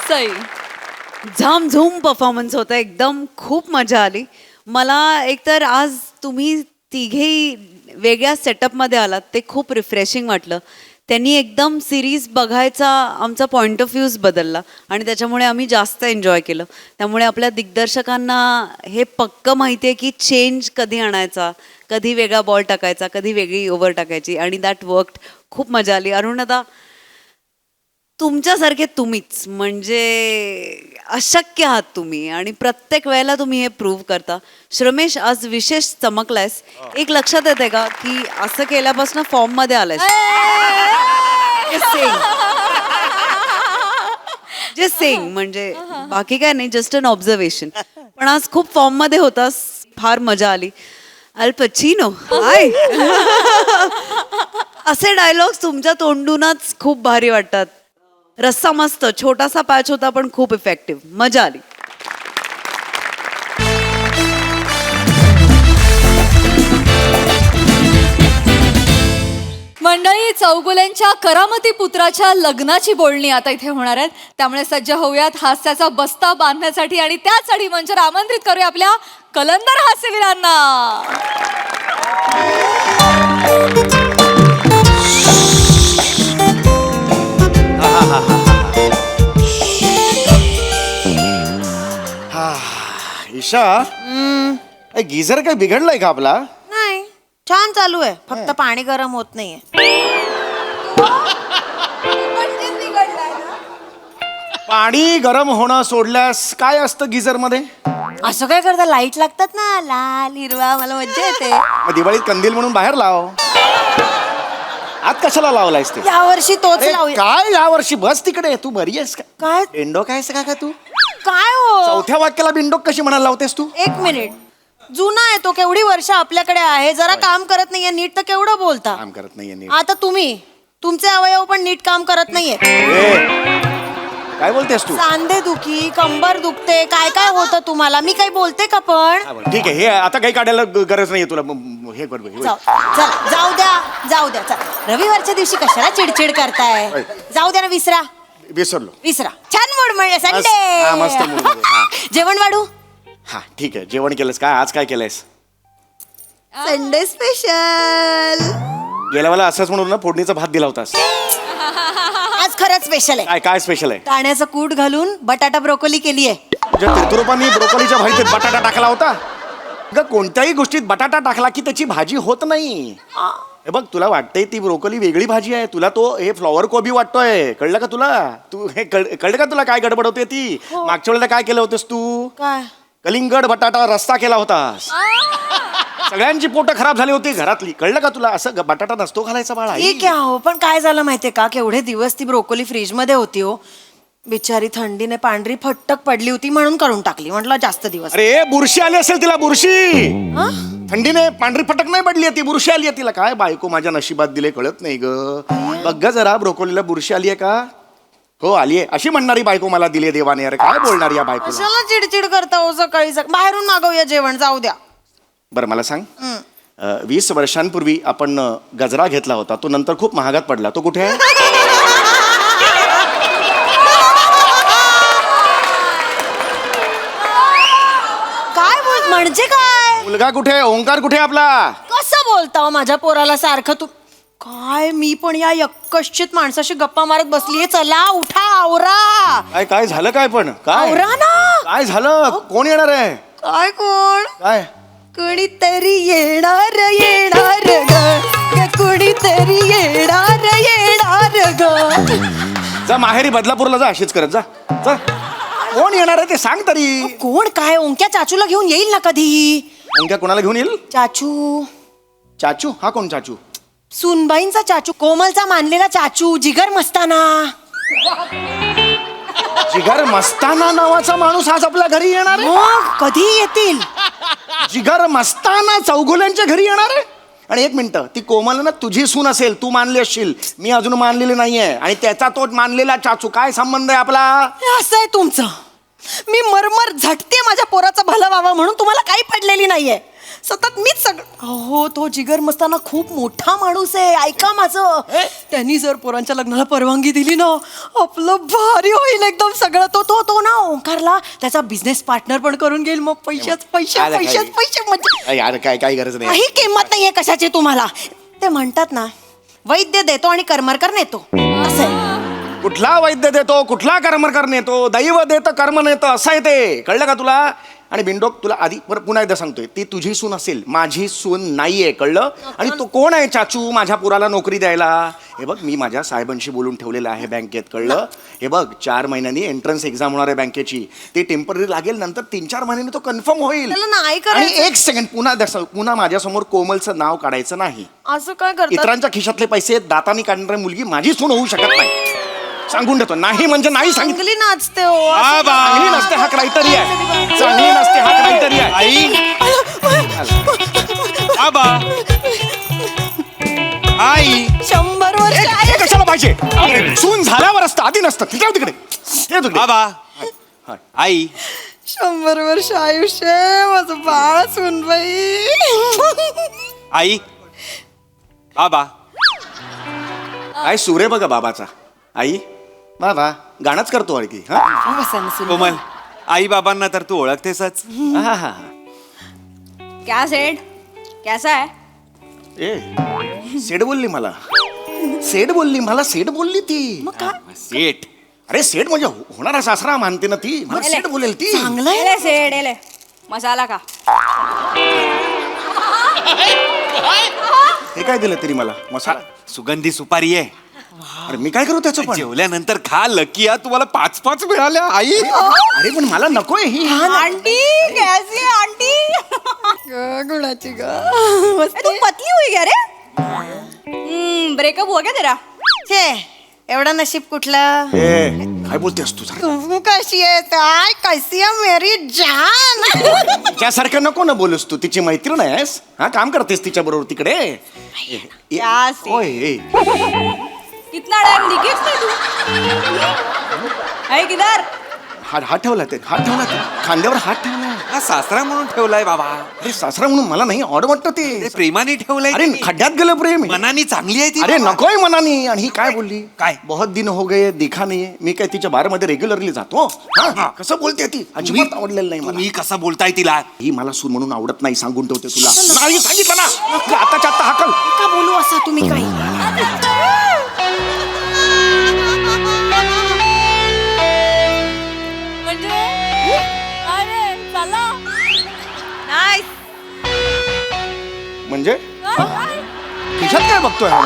सई झामझूम परफॉर्मन्स होता एकदम. खूप मजा आली मला. एकतर आज तुम्ही तिघेही वेगळ्या सेटअपमध्ये आलात ते खूप रिफ्रेशिंग वाटलं. त्यांनी एकदम सिरीज बघायचा आमचा पॉईंट ऑफ व्ह्यूज बदलला आणि त्याच्यामुळे आम्ही जास्त एन्जॉय केलं. त्यामुळे आपल्या दिग्दर्शकांना हे पक्कं माहिती आहे की चेंज कधी आणायचा, कधी वेगळा बॉल टाकायचा, कधी वेगळी ओव्हर टाकायची आणि दॅट वर्कड. खूप मजा आली. अरुणदा, तुमच्यासारखे तुम्हीच, म्हणजे अशक्य आहात तुम्ही आणि प्रत्येक वेळेला तुम्ही हे प्रूव्ह करता. श्रमेश, आज विशेष चमकलायस. एक लक्षात येते का की असं केल्यापासून फॉर्म मध्ये आलायस. जस्ट सेइंग, म्हणजे बाकी काय नाही, जस्ट अन ऑब्झर्वेशन. पण आज खूप फॉर्म मध्ये होतास, फार मजा आली. अल पचिनो, हाय. असे डायलॉग्स तुमच्या तोंडूनच खूप भारी वाटतात. रस्सा मस्त, छोटासा पॅच होता पण खूप इफेक्टिव्ह. मजा आली. मंडळी, चौगुल्यांच्या करामती पुत्राच्या लग्नाची बोलणी आता इथे होणार आहेत. त्यामुळे सज्ज होऊयात हास्याचा बस्ता बांधण्यासाठी आणि त्यासाठी मंचावर आमंत्रित करूया आपल्या कलंदर हास्यवीरांना. ईशा, गिझर काय बिघडलाय का आपला? नाही, छान चालू आहे, फक्त पाणी गरम होत नाहीये. पाणी गरम होणं सोडल्यास काय असतं गिझर मध्ये? असं काय करता, लाईट लागतात ना, लाल हिरवा, मला मज्जा येते. मग दिवाळीत कंदील म्हणून बाहेर लाव. आत कशाला लावलायस ते? यावर्षी तोच अरे लावूया. काय यावर्षी? बस तिकडे. तू बरी आहेस का? काय बिंडो काय का तू? काय हो, चौथ्या वाक्याला बिंडो कशी म्हणायला लावतेस तू? एक मिनिट, जुना आहे तो, केवढी वर्ष आपल्याकडे आहे, जरा काम करत नाहीये नीट तर केवढं बोलता. काम करत नाहीये नीट. आता तुम्ही, तुमचे अवयव पण नीट काम करत नाहीये. काय बोलतेस तू? सांधे दुखी, कंबर दुखते, काय काय होतं तुम्हाला, मी काही बोलते का पण? ठीक आहे, हे आता काही काढायला गरज नाहीये तुला. हे कर बघ. जाऊ द्या चला. रविवारच्या दिवशी कशाला चिडचिड करताय? जाऊ द्या ना, विसरा. विसरलो. छान मूड म्हणजे हा, मस्त mood मध्ये, हा. संडे. जेवण वाढू? हा ठीक आहे. जेवण केलंस काय? आज काय केलंयस? Sunday special. गेल्या वेळेला असंच म्हणून ना फोडणीचा भात दिला होतास. आज खरंच स्पेशल आहे. काय स्पेशल आहे? काण्याचं कूट घालून बटाटा ब्रोकोली केली आहे. तुझ्या तीर्थरूपांनी ब्रोकोलीच्या भाजीत बटाटा टाकला होता. ग कोणत्याही गोष्टीत बटाटा टाकला की त्याची भाजी होत नाही. हे बघ, तुला वाटतंय ती ब्रोकोली वेगळी भाजी आहे, तुला तो हे फ्लॉवर कोबी वाटतोय. कळलं का तुला? तू हे कळलं का तुला काय गडबड होते ती? मागच्या वेळेला काय केलं होतंस तू? काय? कलिंगड बटाटा रस्ता केला होतास. सगळ्यांची पोटं खराब झाली होती घरातली. कळलं का तुला? असं बटाटा नसतो घालायचा बाळा. ठीक आहे हो, पण काय झालं माहितीये का, केवढे दिवस ती ब्रोकोली फ्रीज मध्ये होती हो, बिचारी थंडीने पांढरी फट्टक पडली होती म्हणून करून टाकली. म्हटलं जास्त दिवस. अरे बुरशी आली असेल तिला, बुरशी. थंडीने पांढरी फटक नाही पडली, ती बुरशी आली आहे तिला. काय बायको माझ्या नशिबात दिले कळत नाही ग. बघ ग जरा, ब्रोकोलीला बुरशी आली आहे का? हो आली आहे. अशी म्हणणारी बायको मला दिली देवाने. अरे काय बोलणार या बायकोला? कशाला चिडचिड करता हो सकाळी? बाहेरून मागवूया जेवण, जाऊ द्या. बरं मला सांग, 20 वर्षांपूर्वी आपण गजरा घेतला होता, तो नंतर खूप महागात पडला, तो कुठे आहे? काय बोल, म्हणजे काय? मुलगा कुठे? ओंकार कुठे आपला? कसं बोलता हो माझ्या पोराला सारखं तू? काय, मी पण या यक्कश्चित माणसाशी गप्पा मारत बसलीये. चला उठा, आवरा. काय झालं? काय पण काय आवरा ना. काय झालं? कोण येणार आहे? काय कोण? काय? कुणीतरी येणार ग, कुणीतरी येणार ग. जा माहेरी बदलापूरला जा, अशीच करत जा. कोण येणार आहे ते सांग तरी. कोण? काय ओंक्या चाचूला घेऊन येईल ना कधी. ओंक्या कोणाला घेऊन येईल? चाचू. चाचू? हा कोण चाचू? सुनबाईंचा चाचू, कोमलचा मानलेला चाचू, जिगर मस्ताना. जिगर मस्ताना नावाचा माणूस आज आपल्या घरी येणार आहे? मग कधी येतील? जिगर मस्ताना चौगुल्यांच्या घरी येणार आहे? आणि एक मिनिट, ती कोमल ना तुझी सून असेल, तू मानली असशील, मी अजून मानलेली नाहीये. आणि त्याचा तो मानलेला चाचू, काय संबंध आहे आपला? असं आहे तुमचं. मी मरमर झटते माझ्या पोराचं भलं व्हावं म्हणून, तुम्हाला काही पडलेली नाहीये. सतत मीच सगळं. हो, तो जिगर मस्ताना खूप मोठा माणूस आहे, ऐका माझं. त्यांनी जर पोरांच्या लग्नाला परवानगी दिली ना, आपलं भारी होईल एकदम सगळं. तो ना ओंकारला त्याचा बिझनेस पार्टनर पण करून घेईल. मग पैसे म्हणजे यार काय गरज नाही. काही किंमत नाहीये कशाची तुम्हाला. ते म्हणतात ना, वैद्य देतो आणि कर्मरकर नेतो, असं आहे. कुठला वैद्य देतो, कुठला कर्मकर नेतो? दैव देतं कर्म नेतं, असं आहे ते. कळलं का तुला? आणि बिंडोक तुला आधी पुन्हा एकदा सांगतोय, ती तुझी सून असेल, माझी सून नाहीये, कळलं? आणि तो कोण आहे चाचू माझ्या पुराला नोकरी द्यायला? हे बघ, मी माझ्या साहेबांशी बोलून ठेवलेलं आहे बँकेत, कळलं? हे बघ, 4 महिन्यांनी एंट्रन्स एक्झाम होणार आहे बँकेची, ते टेम्पररी लागेल, नंतर 3-4 महिन्यांनी तो कन्फर्म होईल. त्याला नाही आणि करायचं. 1 सेकंड पुन्हा माझ्यासमोर कोमलचं नाव काढायचं नाही. असं काय करतात? इतरांच्या खिशातले पैसे दातानी काढणारी मुलगी माझी सून होऊ शकत नाही. सांगून देतो, नाही म्हणजे नाही सांगितलं. चांगली नाचते हो. चांगली नसते हा क्रायटेरिया आहे. चांगली नसते हा क्रायटेरिया आहे. आई आबा आई 100 वर्ष हे कशाला पाहिजे? सून झाल्यावर असतं, आधी नसतं. ठीक आहे तिकडे, हे तिकडे. आबा आई 100 वर्ष आयुष्य माझं बाळ सुनबाई. आई आबा काय सूर आहे बघा बाबाचा. आई बाबा गाणंच करतो आणखी. कोमल, आई बाबांना तर तू ओळखतेसच. क्या सेठ कैसा है? ए सेड बोलली मला, सेड बोलली मला, सेड बोलली ती. सेठ अरे सेड म्हणजे होणारा सासरा मानते ना ती, मला सेड बोलेल ती. एले सेठ एले मसाला का. हे काय दिलं तरी मला मसाला? सुगंधी सुपारी आहे. अरे मी काय करू त्याचं पण? जेवल्यानंतर खा, लकी आहे, तुम्हाला 5-5 मिळाल्या आई. अरे पण मला नकोय ही. आंटी कैसी है आंटी? गुणाची ग. तू पतली हुई क्या रे? ब्रेकअप हुआ क्या तेरा? छे, एवढं नशीब कुठलं? ए, काय बोलतेस तू? तू कशी आहे? काय कशी आहे मेरी जान? त्यासारखं नको ना बोलूस तू, तिची मैत्रीण आहेस. हा, काम करतेस तिच्या बरोबर तिकडे. क्या से? ओय, ए. कितना टाइम दिखेच नाही तू? है किधर? हात ठेवला ते, हात ठेवला ते, खांद्यावर हात ठेवला. हा सासरा म्हणून ठेवलाय बाबा. अरे सासरा म्हणून मला नाही ऑड वाटतं ते ते. प्रेमाने ठेवलंय. अरे त्यांनी. खड्ड्यात गेलं प्रेम. मनानी चांगली आहे ती. अरे नकोय मनानी. आणि ही काय बोलली? काय? बहुत दिन हो गए दिखा नाही. मी काय तिच्या बार मध्ये रेग्युलरली जातो? हा, कसं बोलते ती? अजिबात आवडलेलं नाही मला. तुम्ही कसं बोलताय तिला? ही मला सून म्हणून आवडत नाही, सांगून ठेवते तुला. नाही सांगितलं ना, आताच्या आता हाकल. का बोलू असं तुम्ही काही? म्हणजे अरे चला म्हणजे खिशात काय बघतोय हा?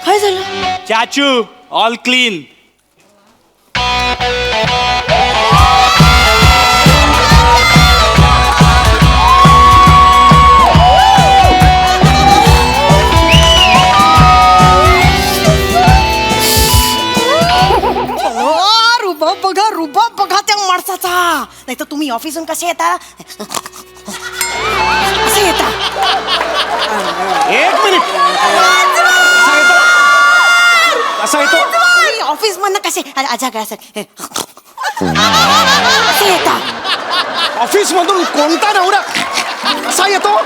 काय झालं? चाचू ऑल क्लीन. रुबाब बघा त्या माणसाचा. नाही तर तुम्ही ऑफिसून कसे येता? कसे येता? 1 मिनिट. असा येतो ऑफिस मधनं कसे आजा काय कसे येता? ऑफिस मधून कोणता नवरा असा येतो?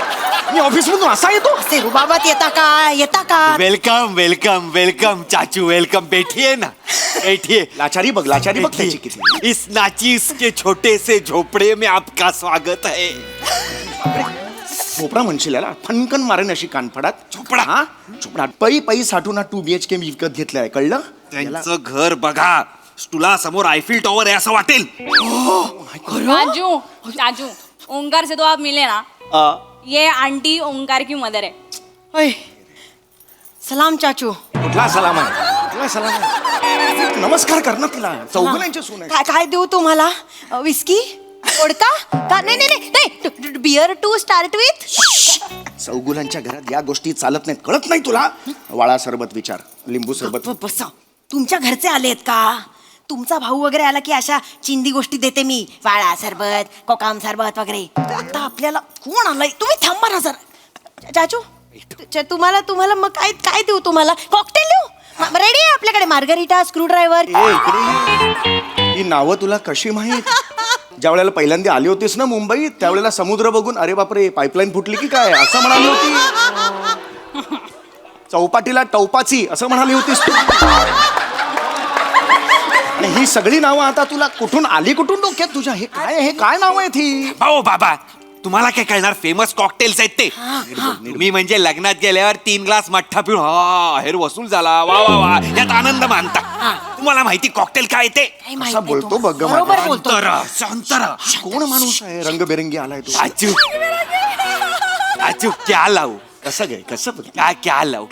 मी ऑफिस मधून असा येतो? असे रुबाबात येता का? येता का? वेलकम वेलकम वेलकम चाचू वेलकम. बैठिए ना, बैठिए. लाचारी बघ, लाचारी बघ त्याची किती. इस नाचीस के छोटे से झोपड़े में आपका स्वागत है. झोपडा म्हणशील याला? फणकन मारेन अशी कानफडात. झोपडा? हा, झोपडा. पै साठून 2 BHK मी विकत घेतलाय, कळलं? त्यांचं घर बघा, तुला समोर आयफिल टॉवर आहे असं वाटेल. चाचू चाचू ओंकार से तो आप मिले ना? ये आंटी ओंकार की मदर है. ओय, सलाम चाचू. कुठला सलाम आहे? कुठला सलाम आहे? नमस्कार कर ना तिला. चौघुल्यांची सून आहे. काय देऊ तुम्हाला? विस्की? ओडका? का? नाही नाही नाही, बियर टू स्टार्ट विथ. चौगुलांच्या घरात या गोष्टी चालत नाहीत, कळत नाही तुला? वाळा सरबत विचार, लिंबू सरबत. बसा. तुमच्या घरचे आलेत का? तुमचा भाऊ वगैरे आला की अशा चिंदी गोष्टी देते मी, वाळा सरबत, कोकाम सरबत वगैरे. आता आपल्याला कोण आलंय? तुम्ही थांबा ना जरा. चाचू, तुम्हाला मग काय काय देऊ तुम्हाला? कॉकटेल देऊ? रेडी आहे आपल्याकडे मार्गरिटा, स्क्रू ड्रायव्हर. ए, इकडे. ही नावं तुला कशी माहीत? ज्या वेळेला पहिल्यांदा आली होतीस ना मुंबईत, त्यावेळेला समुद्र बघून अरे बापरे पाईपलाईन फुटली की काय असं म्हणाली होती. चौपाटीला टौपाची असं म्हणाली होतीस तू. आणि ही सगळी नावं आता तुला कुठून आली, कुठून डोक्यात तुझ्या? हे काय नाव आहेत ही? भाऊ बाबा तुम्हाला काय कळणार फेमस कॉकटेल्स आहेत ते मी म्हणजे लग्नात गेल्यावर 3 ग्लास मठ्ठा पिऊन हेर वसूल झाला वा वा वा यात आनंद मानता तुम्हाला माहिती कॉकटेल काय ते काही माहित असा नाही बोलतो तो. बघ ग बरोबर माझा. बोलतो. शांतरा कोण माणूस आहे रंगबेरंगी आलाय तो चाचू चाचू क्या लावू कसं गे कसं बघ. क्या लावू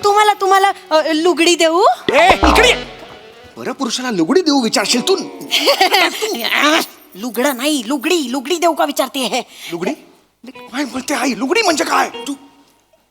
तुम्हाला लुगडी देऊ ए इकडे ये. बरं पुरुषाला लुगडी देऊ विचारशील तू लुगडं नाही लुगडी देऊ का विचारते हे लुगडी काय बोलते आई लुगडी म्हणजे काय तू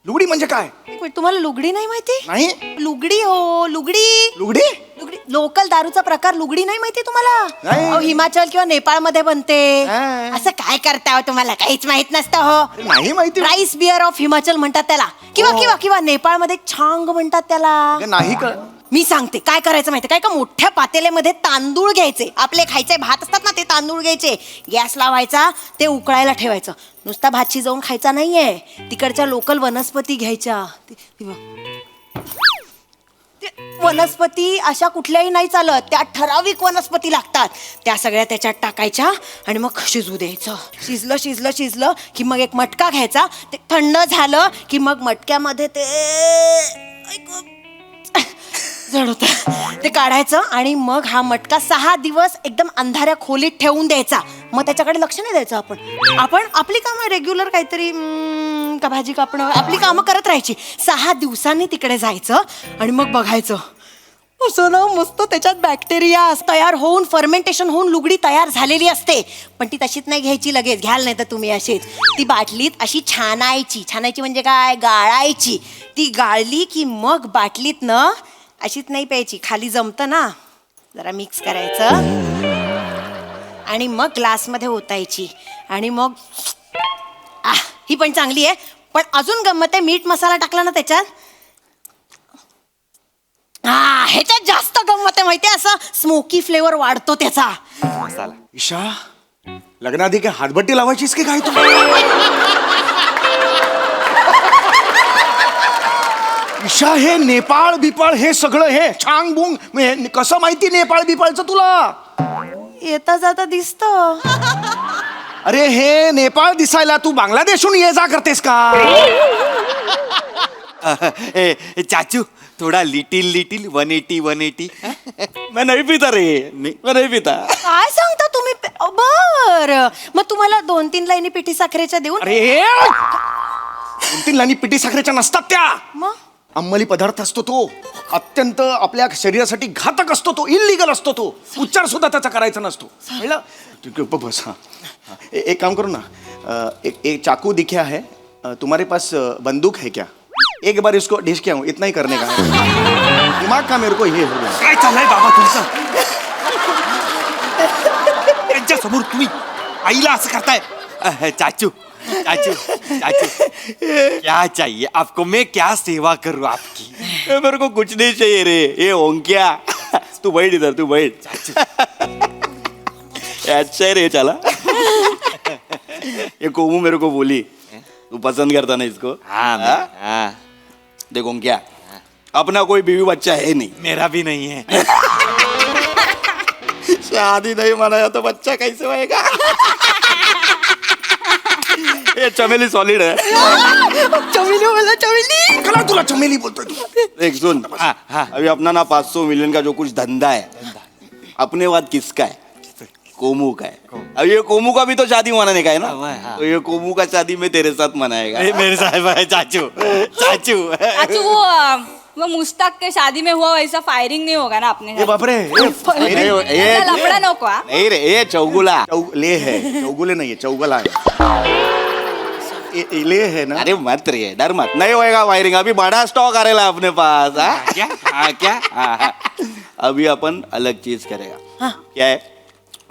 लुगडी म्हणजे काय एक मिनिट, तुम्हाला लुगडी नाही माहिती नाही लुगडी हो लुगडी लुगडी लुगडी लोकल दारूचा प्रकार लुगडी नाही माहिती तुम्हाला नाही. अहो, हिमाचल किंवा नेपाळ मध्ये बनते हा. असं काय करता हो तुम्हाला काहीच माहित नसतं हो नाही माहिती राईस बिअर ऑफ हिमाचल म्हणतात त्याला किंवा नेपाळ मध्ये छांग म्हणतात त्याला अगं, नाही का मी सांगते काय करायचं माहिती काय का मोठ्या पातेल्यामध्ये तांदूळ घ्यायचे आपले खायचे भात असतात ना ते तांदूळ घ्यायचे गॅस लावायचा ते उकळायला ठेवायचं नुसता भात शिजवून खायचा नाहीये तिकडच्या लोकल वनस्पती घ्यायच्या ते वनस्पती अशा कुठल्याही नाही चालत त्या ठराविक वनस्पती लागतात त्या सगळ्या त्याच्यात टाकायच्या आणि मग शिजू द्यायचं शिजलं की मग एक मटका घ्यायचा ते थंड झालं की मग मटक्यामध्ये ते जड होतं ते काढायचं आणि मग हा मटका 6 दिवस एकदम अंधाऱ्या खोलीत ठेवून द्यायचा मग त्याच्याकडे लक्ष नाही द्यायचं आपण आपली कामं रेग्युलर काहीतरी का भाजी कापणं आपली कामं करत राहायची 6 दिवसांनी तिकडे जायचं आणि मग बघायचं असं ना मस्त त्याच्यात बॅक्टेरिया तयार होऊन फर्मेंटेशन होऊन लुगडी तयार झालेली असते पण ती तशीच नाही घ्यायची लगेच घ्याल नाही तर तुम्ही अशीच ती बाटलीत अशी छानायची म्हणजे काय गाळायची ती गाळली की मग बाटलीत न अशीच नाही प्यायची खाली जमतं ना जरा मिक्स करायचं आणि मग ग्लासमध्ये ओतायची आणि मग ही पण चांगली आहे पण अजून गंमत आहे मीठ मसाला टाकला ना त्याच्यात ह्याच्यात जास्त गंमत आहे माहितीये असं स्मोकी फ्लेवर वाढतो त्याचा ईशा लग्नाआधी काय हातभट्टी लावायचीस की काय तू ईशा हे नेपाळ बिपाळ हे सगळं हे छांग बुंग कसं माहिती नेपाळ बिपाळचं तुला येता जाता दिसत अरे हे नेपाळ दिसायला तू बांगलादेशहून ये जा करतेस का चाचू थोडा लिटिल 180 मैं नहीं पीता रे मैं नहीं पीता काय सांगता तुम्ही बर मग तुम्हाला 2-3 लाईनी पिठी साखरेच्या देऊन अरे 2-3 लाईनी पिठी साखरेच्या नसतात त्या मग अंमली पदार्थ असतो तो अत्यंत आपल्या शरीरासाठी घातक असतो तो इल्लीगल असतो तो उच्चार सुद्धा त्याचा करायचा नसतो कळलं? ठीक आहे, बस हाँ एक काम करो ना एक चाकू दिखा है तुम्हारे पास बंदूक है क्या एक बार इसको डिश किया हूँ इतना ही करने का है दिमाग का मेरे को ये हो गया काय चाललंय बाबा तुमचं त्यांच्या समोर तुम्ही आईला असं करताय चाचू क्या चाहिए आपको मैं क्या सेवा करूँ आपकी मेरे को कुछ नहीं चाहिए रे ये ओंकिया तू बैठ इधर तू बैठ अच्छा है रे चला ये कोमू मेरे को बोली तू पसंद करता ना इसको हाँ देखो क्या अपना कोई बीवी बच्चा है नहीं मेरा भी नहीं है शादी नहीं मनाया तो बच्चा कैसे होएगा ये चमेली सॉलिड है चमेली कला तुला चमेली बोलतोय तू देख सुन अभी अपना ना 500 मिलियन का जो कुछ धंधा है अपने बाद किसका है कोमू का है अब ये कोमू का भी तो शादी मनाने का है ना तो ये कोमू का शादी में तेरे साथ मनाएगा मेरे साहब है चाचू चाचू वो मुश्ताक के शादी में हुआ वैसा फायरिंग नहीं होगा ना अपने ये बाप रे ये लफड़ा नको हा? नहीं रे ये चौगुला ले है चौगुले नहीं है चौगला है ले है ना अरे मत रे डर मत नहीं होएगा वायरिंग अभी बड़ा स्टॉक आ रहा है अपने पास क्या अभी अपन अलग चीज करेगा क्या है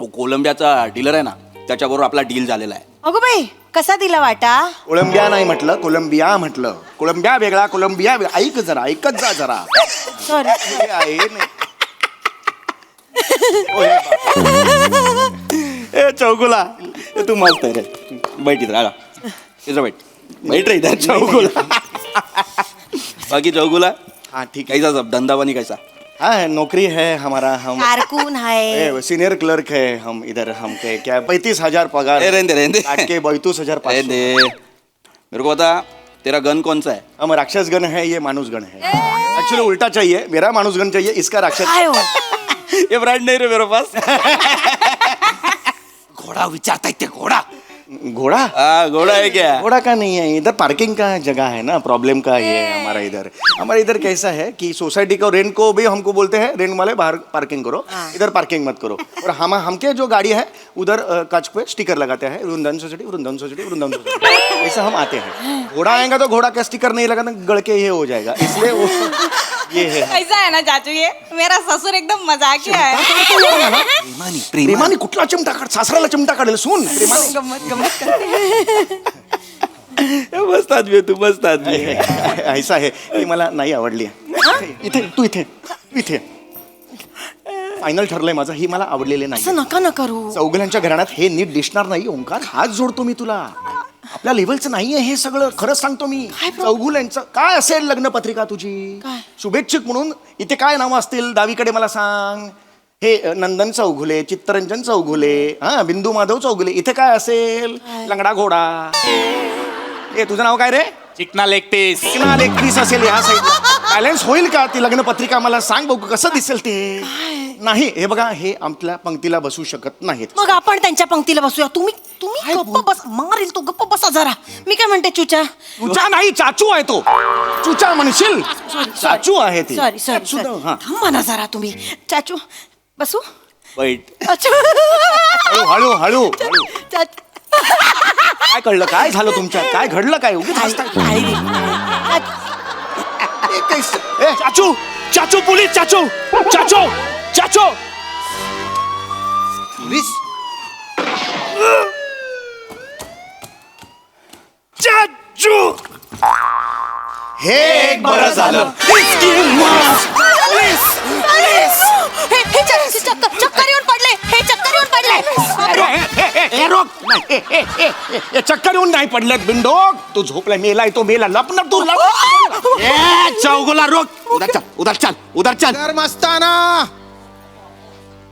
वो कोलंबियाचा डीलर आहे ना त्याच्याबरोबर आपला डील झालेला आहे अगो बाई कसा दिला वाटा कोलंबिया नाही म्हटलं कोलंबिया म्हटलं कोलंबिया वेगळा कोलंबिया वेगळा ऐक जरा ऐकत जा जरा सॉरी ए चौगुला तू मस्त आहे रे बैठ इधर आला इधर बैठ रे इधर चौगुला बाकी चौगुला हाँ ठीक कैसा सब धंधा पानी कैसा हाँ नौकरी है हमारा, हम कारकून है. सीनियर क्लर्क है हम इधर. हम क्या 35,000 पगार. रहने काट के 32,500. मेरे को बता तेरा गन कौन सा है? हम राक्षस गण है, ये मानुस गण है. एक्चुअली उल्टा चाहिए, मेरा मानुस गण चाहिए, इसका राक्षस. काय हो? ये ब्रांड नहीं रे मेरे पास. घोड़ा विचारता है घोड़ा. घोड़ा? हाँ घोड़ा है क्या? घोड़ा का नहीं है, इधर पार्किंग का जगह है ना, प्रॉब्लम का ये है हमारा इधर कैसा है कि सोसाइटी को रेंट को भी हमको बोलते हैं रेंट वाले बाहर पार्किंग करो, इधर पार्किंग मत करो. और हमके जो गाड़ी है उधर कांच पे स्टिकर लगाते हैं Vrindavan society Vrindavan society Vrindavan society. ऐसा हम आते हैं. घोड़ा आएगा तो घोड़ा का स्टिकर नहीं लगाना, गड़ के ये हो जाएगा, इसलिए वो ये है. ऐसा है ना चाचू, ये मेरा ससुर एकदम मजाकिया है. प्रेमाने कुठला चिमटा काढ, सासराला चिमटा काढेल सुन. प्रेमाने मस्त आदमी तू, मस्त आदमी. ऐसा आहे की मला नाही आवडली. तू इथे फायनल ठरलंय माझं, ही मला आवडलेली नाही. असं नका ना करू. चौगुल्यांच्या घराण्यात हे नीट दिसणार नाही. ओंकार हात जोडतो मी तुला, आपल्या लेवलचं नाहीये हे सगळं. खरंच सांगतो मी. चौगुल्यांचं काय असेल लग्न पत्रिका तुझी? शुभेच्छुक म्हणून इथे काय नावं असतील डावीकडे मला सांग. हे नंदन चौघुले, चित्तरंजन चौघुले, हा बिंदू माधव चौघुले. इथे काय असेल? लंगडा घोडा. ए तुझं नाव काय रे? चिकना लेग पीस. चिकना लेग पीस असेल ह्या साईडला. बॅलन्स होईल का ती लग्न पत्रिका? मला सांग बघू कसं दिसेल ते. नाही हे बघा, हे आपल्या पंक्तीला बसू शकत नाहीत. मग आपण त्यांच्या पंक्तीला बसूया. तुम्ही गप्प बस. मारेल तो, गप्प बसा जरा. मी काय म्हणते चुचा? चुचा नाही, चाचू आहे तो. चुचा म्हणशील, चाचू आहे ती. सॉरी थांबा ना जरा तुम्ही. चाचू बसू. वाईट. चाचू हळू हळू. चाचू. काय कळलं? काय झालं तुमच्या? काय घडलं? काय उगीच हसताय? ए, चाचू चाचू पोलीस. चाचू चाचू चाचू पोलीस. चाचू हे एक बरं झालं. चक्कर येऊन पडले. हे चक्कर येऊन पडले. चक्कर येऊन नाही पडलेत बिंडोक. तू झोपलाय, मेलाय तो मेला. लपणार तू चौगुला रोक. उधर चल. असताना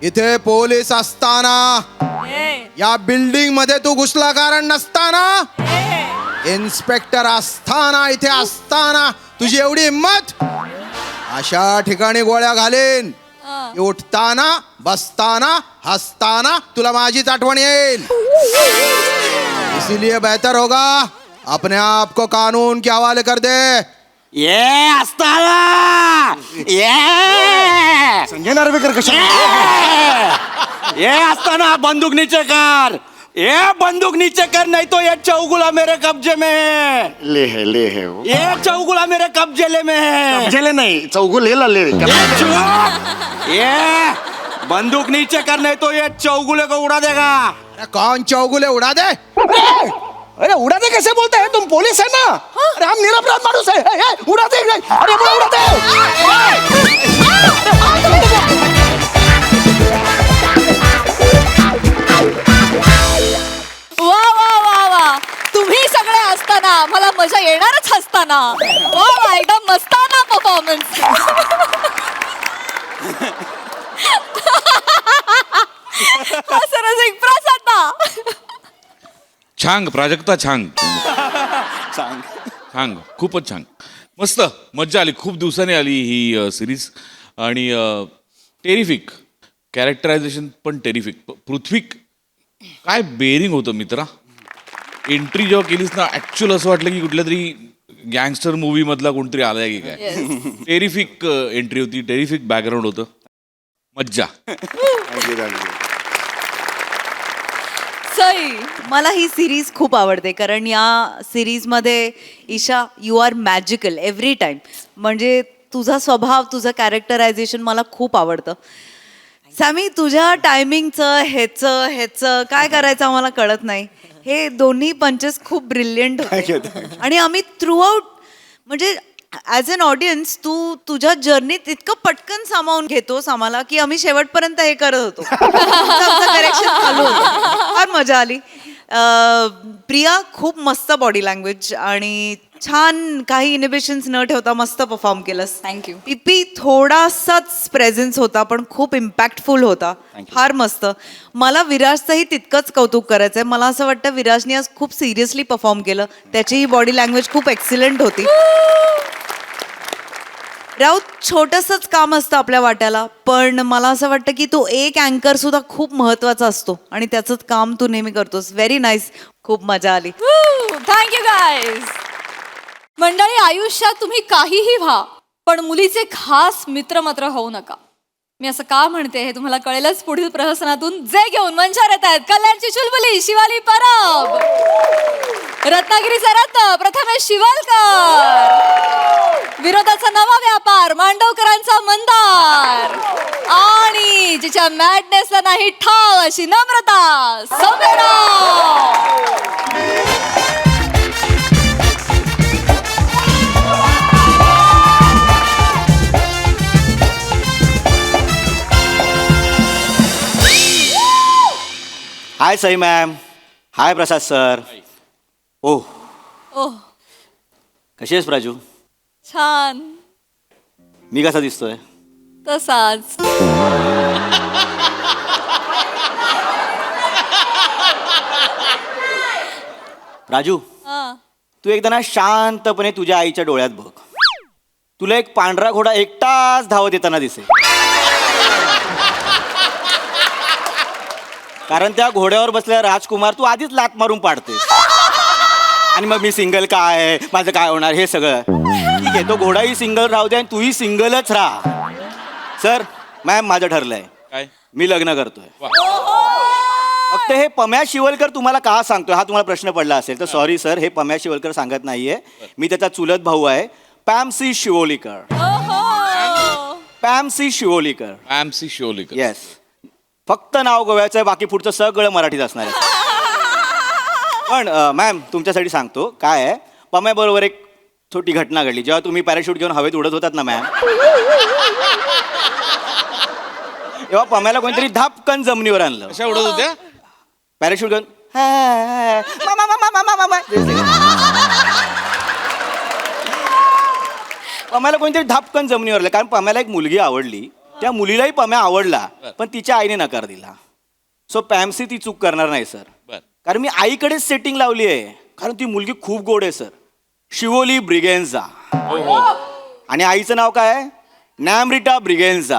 इथे पोलीस असताना, या बिल्डिंग मध्ये तू घुसला कारण नसताना, इन्स्पेक्टर असताना, इथे असताना तुझी एवढी हिंमत, अशा ठिकाणी गोळ्या घालेन. उठताना बसताना हसताना तुला माझीच आठवण येईल. इसीलिए बेहतर होगा अपने आप को कानून के हवाले कर दे. ये असताना, ये संजय नार्वेकर कशा? ये असताना बंदूक नीचे कर. ये बंदूक नीचे कर, नहीं तो ये चौगुला मेरे कब्जे में है. ले है वो. ये चौगुला मेरे कब्जे में है. जेले नाही, चौगुलेला ले. ये बंदूक नीचे कर, नहीं तो ये चौगुले को उड़ा देगा. अरे कौन चौगुले उड़ा दे? अरे उड़ा दे कैसे बोलते हैं तुम? पुलिस है ना. अरे हम निरपराध माणूस है. उड़ा दे. अरे उड़ा दे. वा वा वा वा, तुम्ही सगळे असताना मला मजा येणारच असताना. वा वा, एकदम मस्ताना परफॉर्मन्स. सरस प्रसाद. छान प्राजक्ता, छान. खूपच छान. मस्त मज्जा आली. खूप दिवसांनी आली ही सिरीज. आणि टेरिफिक कॅरेक्टरायझेशन पण टेरिफिक. पृथ्वीक काय बेरिंग होतं मित्रा. एंट्री जेव्हा केलीस ना, ऍक्च्युअल असं वाटलं की कुठल्या तरी गँगस्टर मूवी मधला कोणतरी आलाय की काय. टेरिफिक एंट्री होती, टेरिफिक बॅकग्राऊंड होतं. मज्जा. सई, मला ही सिरीज खूप आवडते कारण या सिरीजमध्ये Isha you are magical every time. म्हणजे तुझा स्वभाव, तुझं कॅरेक्टरायझेशन मला खूप आवडतं. सॅमी, तुझ्या टायमिंगचं ह्याचं काय करायचं आम्हाला कळत नाही. हे दोन्ही पंचेस खूप ब्रिलियंट होते. आणि आम्ही थ्रू आउट म्हणजे ॲज अन ऑडियन्स तू तुझ्या जर्नीत इतकं पटकन सामावून घेतोस आम्हाला की आम्ही शेवटपर्यंत हे करत होतो. करेक्शन चालू होतं. फार मजा आली. प्रिया, खूप मस्त बॉडी लँग्वेज आणि छान काही इनिबिशन्स न ठेवता मस्त परफॉर्म केलंस. थँक्यू. पीपी थोडासाच प्रेझेन्स होता पण खूप इम्पॅक्टफुल होता. फार मस्त. मला विराजचंही तितकंच कौतुक करायचंय. मला असं वाटतं विराजने आज खूप सिरियसली परफॉर्म केलं. त्याचीही बॉडी लँग्वेज खूप एक्सिलंट होती. राऊत, छोटंसंच काम असतं आपल्या वाट्याला, पण मला असं वाटतं की तो एक अँकर सुद्धा खूप महत्वाचा असतो आणि त्याचंच काम तू नेहमी करतोस. Very nice. खूप मजा आली. Thank you guys. मंडळी, आयुष्यात तुम्ही काहीही व्हा पण मुलीचे खास मित्र मात्र होऊ नका. मी असं का म्हणते हे तुम्हाला कळेलच पुढील प्रहसनातून. जे घेऊन मंचावर येत आहेत कल्याणची चुलबुली शिवाली परब, रत्नागिरीचा रत्न प्रथमेश शिवलकर, विरोधाचा नवा व्यापार मांडवकरांचा मंदार, आणि जिच्या मॅडनेसला नाही ठाव अशी नम्रता सौम्यराव. हाय सई मॅम. हाय प्रसाद सर. ओह, ओह, कशी आहेस प्राजू? छान. मी कसा दिसतोय? तसाच. राजू, तू एकदा ना शांतपणे तुझ्या आईच्या डोळ्यात बघ. तुला एक पांढरा घोडा एकटाच धावत येताना दिसेल. कारण त्या घोड्यावर बसलेला राजकुमार तू आधीच लात मारून पाडतेस. आणि मग मी सिंगल काय, माझं काय होणार हे सगळं. ठीक आहे, तो घोडाही सिंगल राहू दे आणि तूही सिंगलच राहा. सर, मॅम, माझं ठरलंय. काय? मी लग्न करतोय. फक्त हे पम्या शिवलकर तुम्हाला का सांगतोय हा तुम्हाला प्रश्न पडला असेल तर सॉरी सर, हे पम्या शिवलकर सांगत नाहीये. मी त्याचा चुलत भाऊ आहे, पॅमसी शिवोलीकर. पॅमसी शिवोलीकर. पॅमसी शिवोलीकर. येस. फक्त नाव गोव्याचं आहे, बाकी पुढचं सगळं मराठीत असणार आहे. पण मॅम, तुमच्यासाठी सांगतो काय आहे, पम्याबरोबर एक छोटी घटना घडली. जेव्हा तुम्ही पॅराशूट घेऊन हवेत उडत होतात ना मॅम, तेव्हा पम्याला कोणीतरी धापकन जमिनीवर आणलं. कशा उडत होत्या? पॅराशूट घेऊन पम्याला कोणीतरी धापकन जमिनीवर आणलं. कारण पम्याला एक मुलगी आवडली, त्या मुलीलाही पम्या आवडला, पण तिच्या आईने नकार दिला. सो पॅमसी ती चूक करणार नाही सर. कारण मी आईकडेच सेटिंग लावली आहे. कारण ती मुलगी खूप गोड आहे सर, शिवोली ब्रिगेन्झा. आणि आईचं नाव काय आहे? नॅमरिटा ब्रिगेन्झा.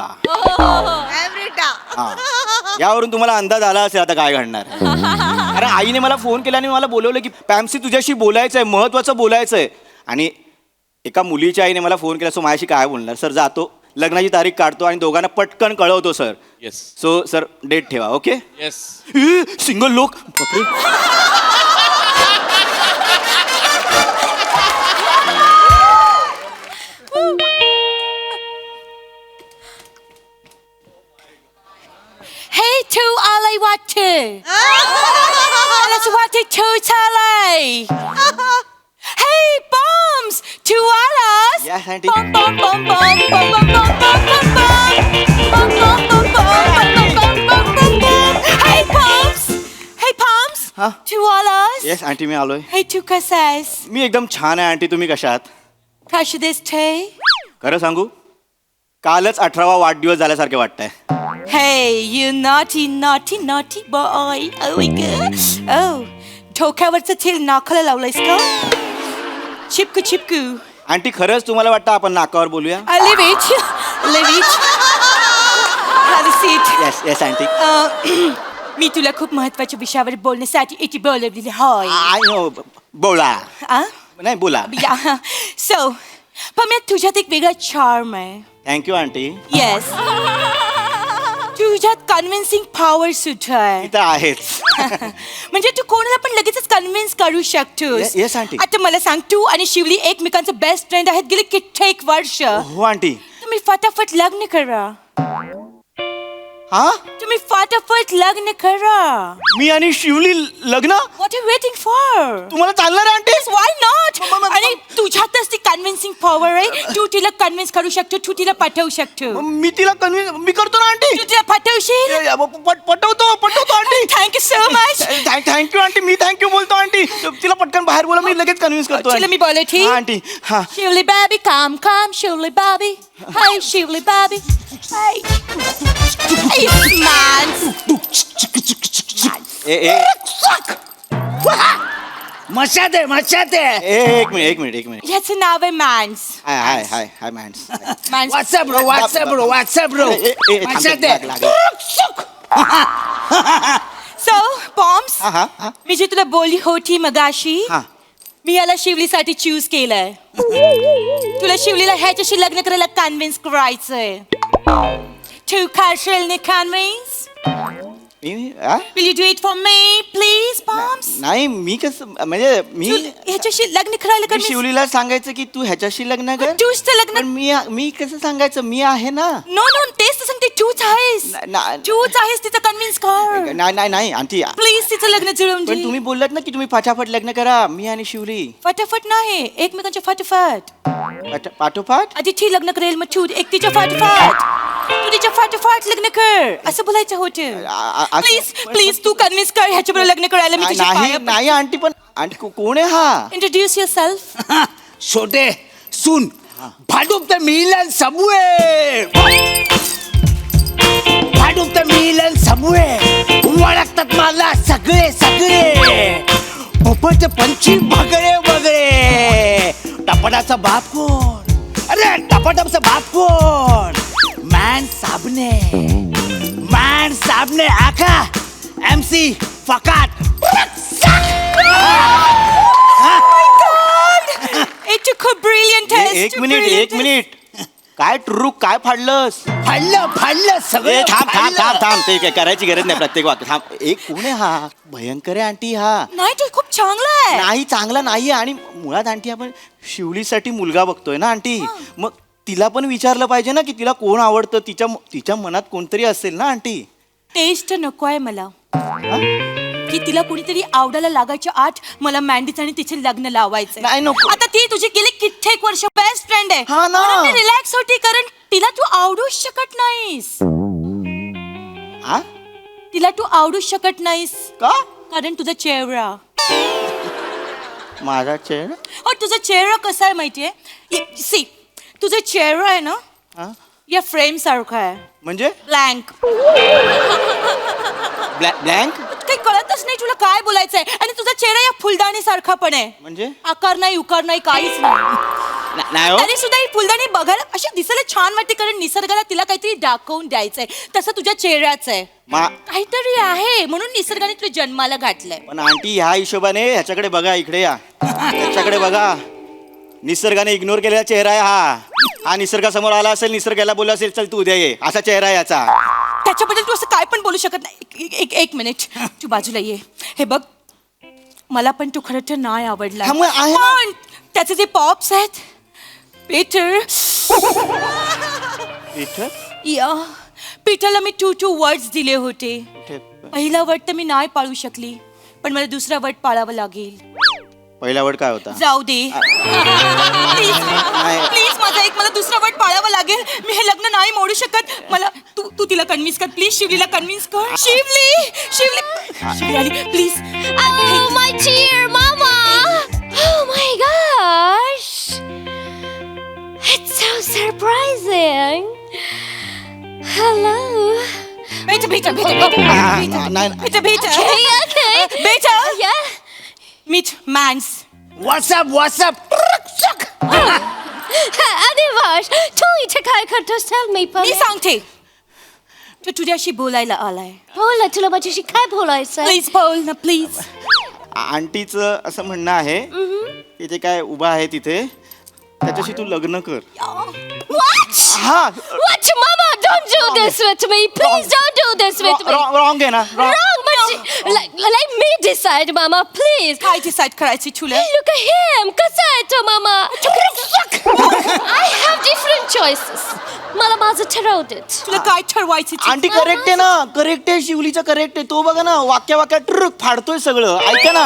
हा, यावरून तुम्हाला अंदाज आला असेल आता काय घडणार. कारण आईने मला फोन केला आणि मला बोलवलं की पॅमसी तुझ्याशी बोलायचं आहे, महत्वाचं बोलायचं आहे. आणि एका मुलीच्या आईने मला फोन केला, सो माझ्याशी काय बोलणार सर. जातो, लग्नाची तारीख काढतो आणि दोघांना पटकन कळवतो sir. Yes. So sir, date ठेवा. ओके. येस. सिंगल लोक. Hey, to alay watu. Let's watu to talay. Hey, bombs to alas. Yes, aunty. Bom bom bom bom bom bom bom bom bom bom. Bom bom bom bom bom bom bom bom bom. Hey, bombs. Hey, bombs. Huh? To alas. Yes aunty, मी आलोय. Hey, to kasas. मी एकदम छान आहे aunty. तुम्ही कशा आहात? Kasha this tea. खरं सांगू, कालच 18वा वाढदिवस झाल्यासारखे वाटतंय. Hey, you naughty, naughty, naughty boy. Oh my god. Oh, डोक्यावरचं तेल नाकाला लावलंयस का? चिपकू चिपकू. आंटी, खरंच तुम्हाला वाटतं आपण नाकावर बोलूया? Leave it. Leave it. Have a seat. Yes yes aunty. मी तुला खूप महत्वाच्या विषयावर बोलण्यासाठी इथे बोलवलेली होय. I know. बोला. नाही, बोला. So, पण मी तुझ्यात एक वेगळा चार्म आहे. Thank you aunty. येस. तुझ्यात कन्व्हिन्सिंग पॉवर सुद्धा आहे. इथं आहेच. म्हणजे तू कोणाला पण लगेचच कन्व्हिन्स करू शकतोस. Yes aunty. आता मला सांग, तू आणि शिवली एकमेकांचे बेस्ट फ्रेंड आहेत गेले कित्येक वर्ष. हो आंटी. तुम्ही फटाफट लग्न करा. I know. बोला. काय? आंटी, खरंच तुम्हाला वाटतं आपण नाकावर बोलूया? Hey, you naughty, naughty, naughty boy. Oh my god. Oh, डोक्यावरचं तेल नाकाला लावलंयस का? चिपकू चिपकू. हो आंटी. हा तुम्ही फटाफट लग्न करा. मी आणि शिवली लग्न व्हॉट आर वेटिंग फॉर? तुम्हाला चालणार आहे आंटी वाय नॉट? आणि तुझ्यातच ती कन्व्हिन्सिंग पॉवर आहे. तू तिला कन्व्हिन्स करू शकतो, तू तिला पाठवू शकतो. मी तिला कन्व्हिन्स मी करतो ना आंटी तू तिला पाठवशील? पटवतो aunty. Thank you so much. Thank you aunty. मी थँक्यू बोलतो आंटी. तिला पटकन बाहेर बोला, मी लगेच कन्व्हिन्स करतो तिला मी बोलले ठीक? हा, आंटी हा Shivly baby, come, come, Shivly baby. Hey, Shivly baby. Hey. Hey, man. मशात आहे एक मिनिट ह्याचं नाव आहे मान्स. हाय मॅन्स मान्स. व्हॉट्सअप ब्रो मशात आहे सो पॉम्स, हा मी जी तुला बोलली होती मगाशी, हा. मी याला शिवलीसाठी चूज केलंय. तुला शिवलीला ह्याच्याशी लग्न करायला कन्व्हिन्स करायचंय. तू करशील ना convince? Will you do it for me, please, Poms? नाही मी कसं म्हणजे मी तू ह्याच्याशी लग्न करायला मी convince- शिवलीला सांगायचं की तू ह्याच्याशी लग्न कर तूच तर लग्न. पण मी कसं सांगायचं मी आहे ना नो नो, तेच तर सांगते, तूच आहेस. तूच आहेस तिचं कन्व्हिन्स कर. नाही आंटी प्लीज तिचं लग्न जुळवून पण दे. तुम्ही बोललात ना की तुम्ही फटाफट लग्न करा मी आणि शिवली फटाफट नाही, एकमेकांच्या फटाफट. पाठोपाठ आधी ती लग्न करेल, मग तू एक तिच्या फटाफट. तू तिच्या फटाफट लग्न कर, असं बोलायचं होतं. प्लीज तू कन्व्हिन्स कर ह्याच्याबरोबर लग्न करायला. मी तुझ्या नाही नाही आंटी पण आंटी कोण आहे हा इंट्रोड्यूस युअरसेल्फ. छोटे सुन भाडूप तर मिलन सबवे ओळखतात मला सगळे पोपट पंची बगळे टपाटाचा बाप कोण? अरे टपाटाचा बाप कोण? मॅन साबने आका MC फकाट. It took a brilliant test. एक मिनिट काय ट्रू काय फाडलंस फाडलं सगळं थांब ते काय करायची गरज नाही प्रत्येक वाक्य थांब एक कोण आहे हा भयंकर आहे आंटी हा नाही, तू खूप चांगला आहे. नाही चांगला नाहीये आणि मुळात आंटी आपण शिवलीसाठी मुलगा बघतोय ना आंटी मग तिला पण विचारलं पाहिजे ना की तिला कोण आवडतं तिच्या मनात कोणतरी असेल ना आंटी टेस्ट नको आहे मला की तिला कुणीतरी आवडायला लागायच्या आत मला मॅन्डीच आणि तिचे लग्न लावायचं. नाही, नको. आता ती तुझी गेली कित्येक वर्ष बेस्ट फ्रेंड आहे. हा ना. रिलॅक्स होती कारण तिला तू आवडूच शकत नाहीस. हा तिला तू आवडूच शकत नाहीस का कारण तुझा चेहरा. माझा चेहरा तुझा चेहरा कसा आहे माहितीये? सी, तुझा चेहरा आहे ना हा? या फ्रेम सारखा आहे. म्हणजे ब्लँक. ब्लँक काही कळतच नाही तुला काय बोलायचंय. आणि तुझा चेहरा या फुलदाणी सारखा पण आहे. म्हणजे आकार नाही, उकार नाही, काहीच नाही. नाही हो तरी सुद्धा ही फुलदाणी बघायला अशी दिसायला छान वाटते कारण निसर्गाला तिला काहीतरी दाखवून द्यायचंय. तसं तुझ्या चेहऱ्याच आहे. काहीतरी आहे म्हणून निसर्गाने तुला जन्माला घातलंय. पण आंटी ह्या हिशोबाने ह्याच्याकडे बघा इकडे या ह्याच्याकडे बघा निसर्गाने इग्नोर केलेला चेहरा आहे हा निसर्गासमोर आला असेल निसर्गाला बोलला असेल चल तू उद्या ये असा चेहरा आहे याचा त्याच्याबद्दल तू असं काय पण बोलू शकत नाही. एक मिनिट तू बाजूला ये. हे बघ मला पण तू खरं तर नाही आवडला हा, मग आहे ना. पण त्याचे जे पॉप्स आहेत पीटर पीटरला मी 2 वर्ड्स दिले होते. पहिला वर्ड तर मी नाही पाळू शकली पण मला दुसरा वर्ड पाळावा लागेल. पहिला वर्ड काय होता जाऊ दे प्लीज माझा एक मला दुसरा वर्ड पाळावा लागेल. मी हे लग्न नाही मोडू शकत. मला तू तिला कन्व्हिन्स कर प्लीज. शिवलीला कन्व्हिन्स कर. शिवली आली please. Oh, my dear mama! Oh my gosh! It's so surprising. Hello. बेटा Yeah. Meet mans. What's up Adivash, तू इथे काय करतोस? Tell me, मी सांगते तू तुझ्याशी बोलायला आलाय. बोल तुला माझ्याशी काय बोलायचं? प्लीज बोल ना प्लीज. आंटीचं असं म्हणणं आहे की जे काय उभा आहे तिथे त्याच्याशी तू लग्न कर. What? हा What, mama? Don't do this with me. Please don't do this with me. Wrong आहे ना Wrong, म्हणजे Let me decide, Mama, please. काय डिसाईड करायची तुला Look at him. कसा आहे तो, Mama? I have different choices. मला माझं ठरवू देत. तुला काय ठरवायची आंटी करेक्ट आहे ना, करेक्ट आहे, शिवलीचा करेक्ट आहे. तो बघा ना, वाक्या ट्रुक फाडतोय सगळं. ऐका ना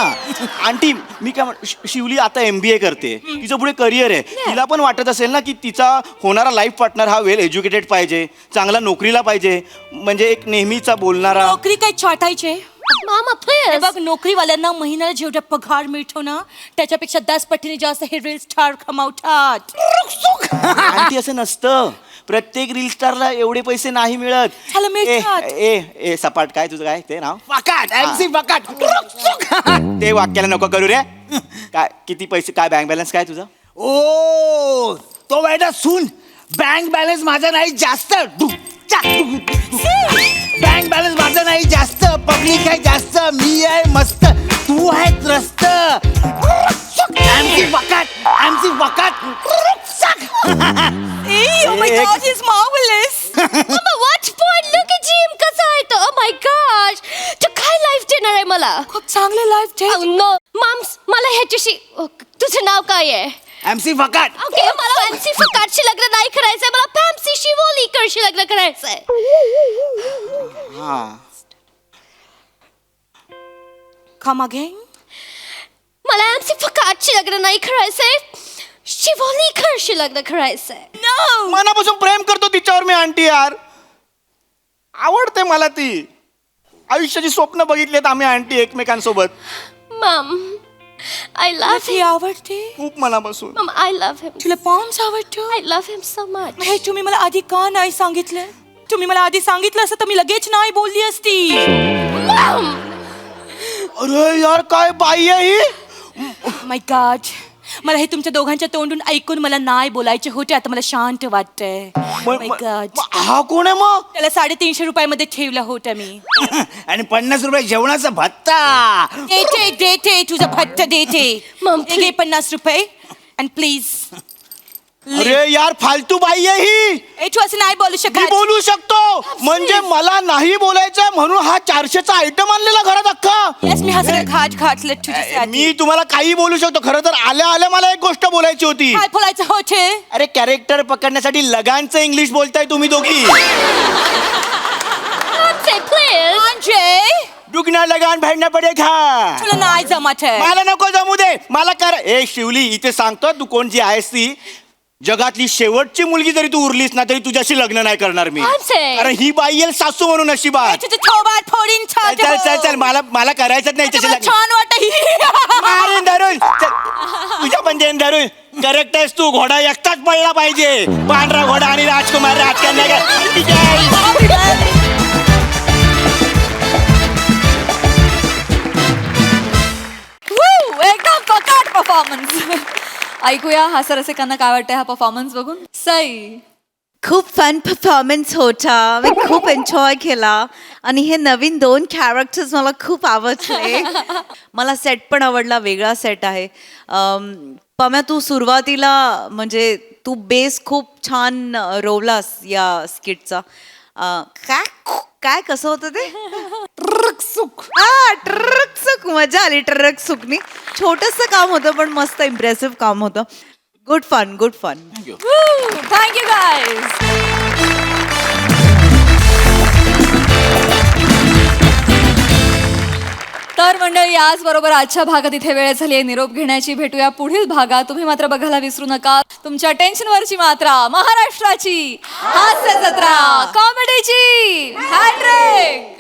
आंटी, मी काय शिवली आता MBA करते, तिचं पुढे करिअर आहे. तिला पण वाटत असेल ना की तिचा होणारा लाईफ पार्टनर हा वेल एज्युकेटेड पाहिजे, चांगला नोकरीला पाहिजे, म्हणजे एक नेहमीचा बोलणारा. नोकरी काय चाटायचे Mama, हे please. बघ नोकरीवाल्यांना महिन्याला जेवढा पगार मिळतो ना त्याच्यापेक्षा 10 पटीने जास्त हे रील स्टार कमावतात. आंटी असं नसतं, प्रत्येक रील स्टारला एवढे पैसे नाही मिळत. त्याला मिळतात. ए सपाट, काय तुझं काय ते नाव? फकाट MC फकाट. ते वाक्याला नको करू रे. काय किती पैसे, काय बँक बॅलन्स काय तुझं? ओ तो बेटा सुन, बँक बॅलन्स माझा नाही जास्त. बँक बॅलन्स माझा नाही जास्त, पब्लिक आहे जास्त, मी आहे मस्त, तू आहे त्रस्त. MC फकाट. Oh my God, he's marvelous. Mama, watch point. Look at him. कसा आहे तो? Oh my gosh. तू काय लाईफ देणार आहे मला? खूप चांगले लाईफ दे. Oh no. Moms, मला ह्याच्याशी तुझं नाव काय आहे? MC फकाट. ओके, मला फॅन्सी फकाटशी लग्न नाही करायचंय, मला फॅन्सी शिवोलीकरशी लग्न करायचंय. Come again. मला MC फकाटशी लग्न नाही करायचंय, शिवोलीकरशी लग्न करायचंय. मनापासून प्रेम करतो तिच्यावर मी आंटी यार. आवडते मला ती. आयुष्याची स्वप्न बघितलेत आम्ही आंटी एकमेकांसोबत. मम, I love ती him. आवडते. खूप मनापासून. Mom, I love him. तुला पॉम्स आवडतो. I love him so much. हे तुम्ही मला आधी का नाही सांगितलं? तुम्ही मला आधी सांगितलं असतं तर मी लगेच नाही बोलली असती. Mom! अरे यार काय बाई आहे ही. माय गॉड, मला हे तुमच्या दोघांच्या तोंडून ऐकून मला नाही बोलायचे होते. आता मला शांत वाटतंय. माय गॉड, हा कोण आहे मग? त्याला 350 रुपयामध्ये ठेवलं होतं मी. आणि 50 रुपये जेवणाचा भत्ता. देते तुझं भट्ट देते. Mom, हे घे 50 रुपये अँड प्लीज. अरे यार फालतू बाई आहे ही. तू असं नाही बोलू मी शकत. बोलू शकतो, म्हणजे मला नाही बोलायचं म्हणून हा 400चा आयटम आणलेला घरात अख्खा. Yes, मी हसलं घाटलं तुझ्यासाठी. मी तुम्हाला काही बोलू शकतो. खरं तर आल्या आल्या मला एक गोष्ट बोलायची होती. काय बोलायचं होते? अरे कॅरेक्टर पकडण्यासाठी लगानचं इंग्लिश बोलताय तुम्ही दोघी. Say please. अंजय, दुगना लगान भेटणं पडेगा. तुला नाही जमत आहे. मला नको जमू दे, मला कर. ए शिवली, इथे सांगतो तू कोण जी आहेस ती. जगातली शेवटची मुलगी जरी तू उरलीस ना तरी तुझ्याशी लग्न नाही करणार मी. Answer. कारण ही बाई येईल सासू म्हणून नशिबात. तुझं थोबाड फोडीन चल चल चल चल, मला करायचंच नाही त्याची लग्न. छान वाटत. मारेन धरून. तुझ्या पण देन धरून. करेक्ट आहेस तू. घोडा एकटाच पडला पाहिजे. पांढरा घोडा आणि राजकुमार राजकन्या. एकदम पकाट परफॉर्मन्स. ऐकूया हास्य रसिकांना काय वाटतंय हा परफॉर्मन्स बघून. सई, खूप फन परफॉर्मन्स होता. मी खूप एन्जॉय केला आणि हे नवीन 2 कॅरेक्टर्स मला खूप आवडले. मला सेट पण आवडला, वेगळा सेट आहे. पम्या, तू सुरुवातीला म्हणजे तू बेस खूप छान रोवलास या स्किटचा. काय काय कसं होतं ते? ट्रक सुक, मजा आली ट्रक सुकनी. छोटंसं काम होतं पण मस्त इम्प्रेसिव्ह काम होतं. Good fun. Thank you guys. तर मंडळी, याचबरोबर आजच्या भागात इथे वेळ झाली आहे निरोप घेण्याची. भेटूया पुढील भागात. तुम्ही मात्र बघायला विसरू नका तुमच्या टेन्शनवरची मात्रा, महाराष्ट्राची हास्य जत्रा, कॉमेडीची हॅट्रिक.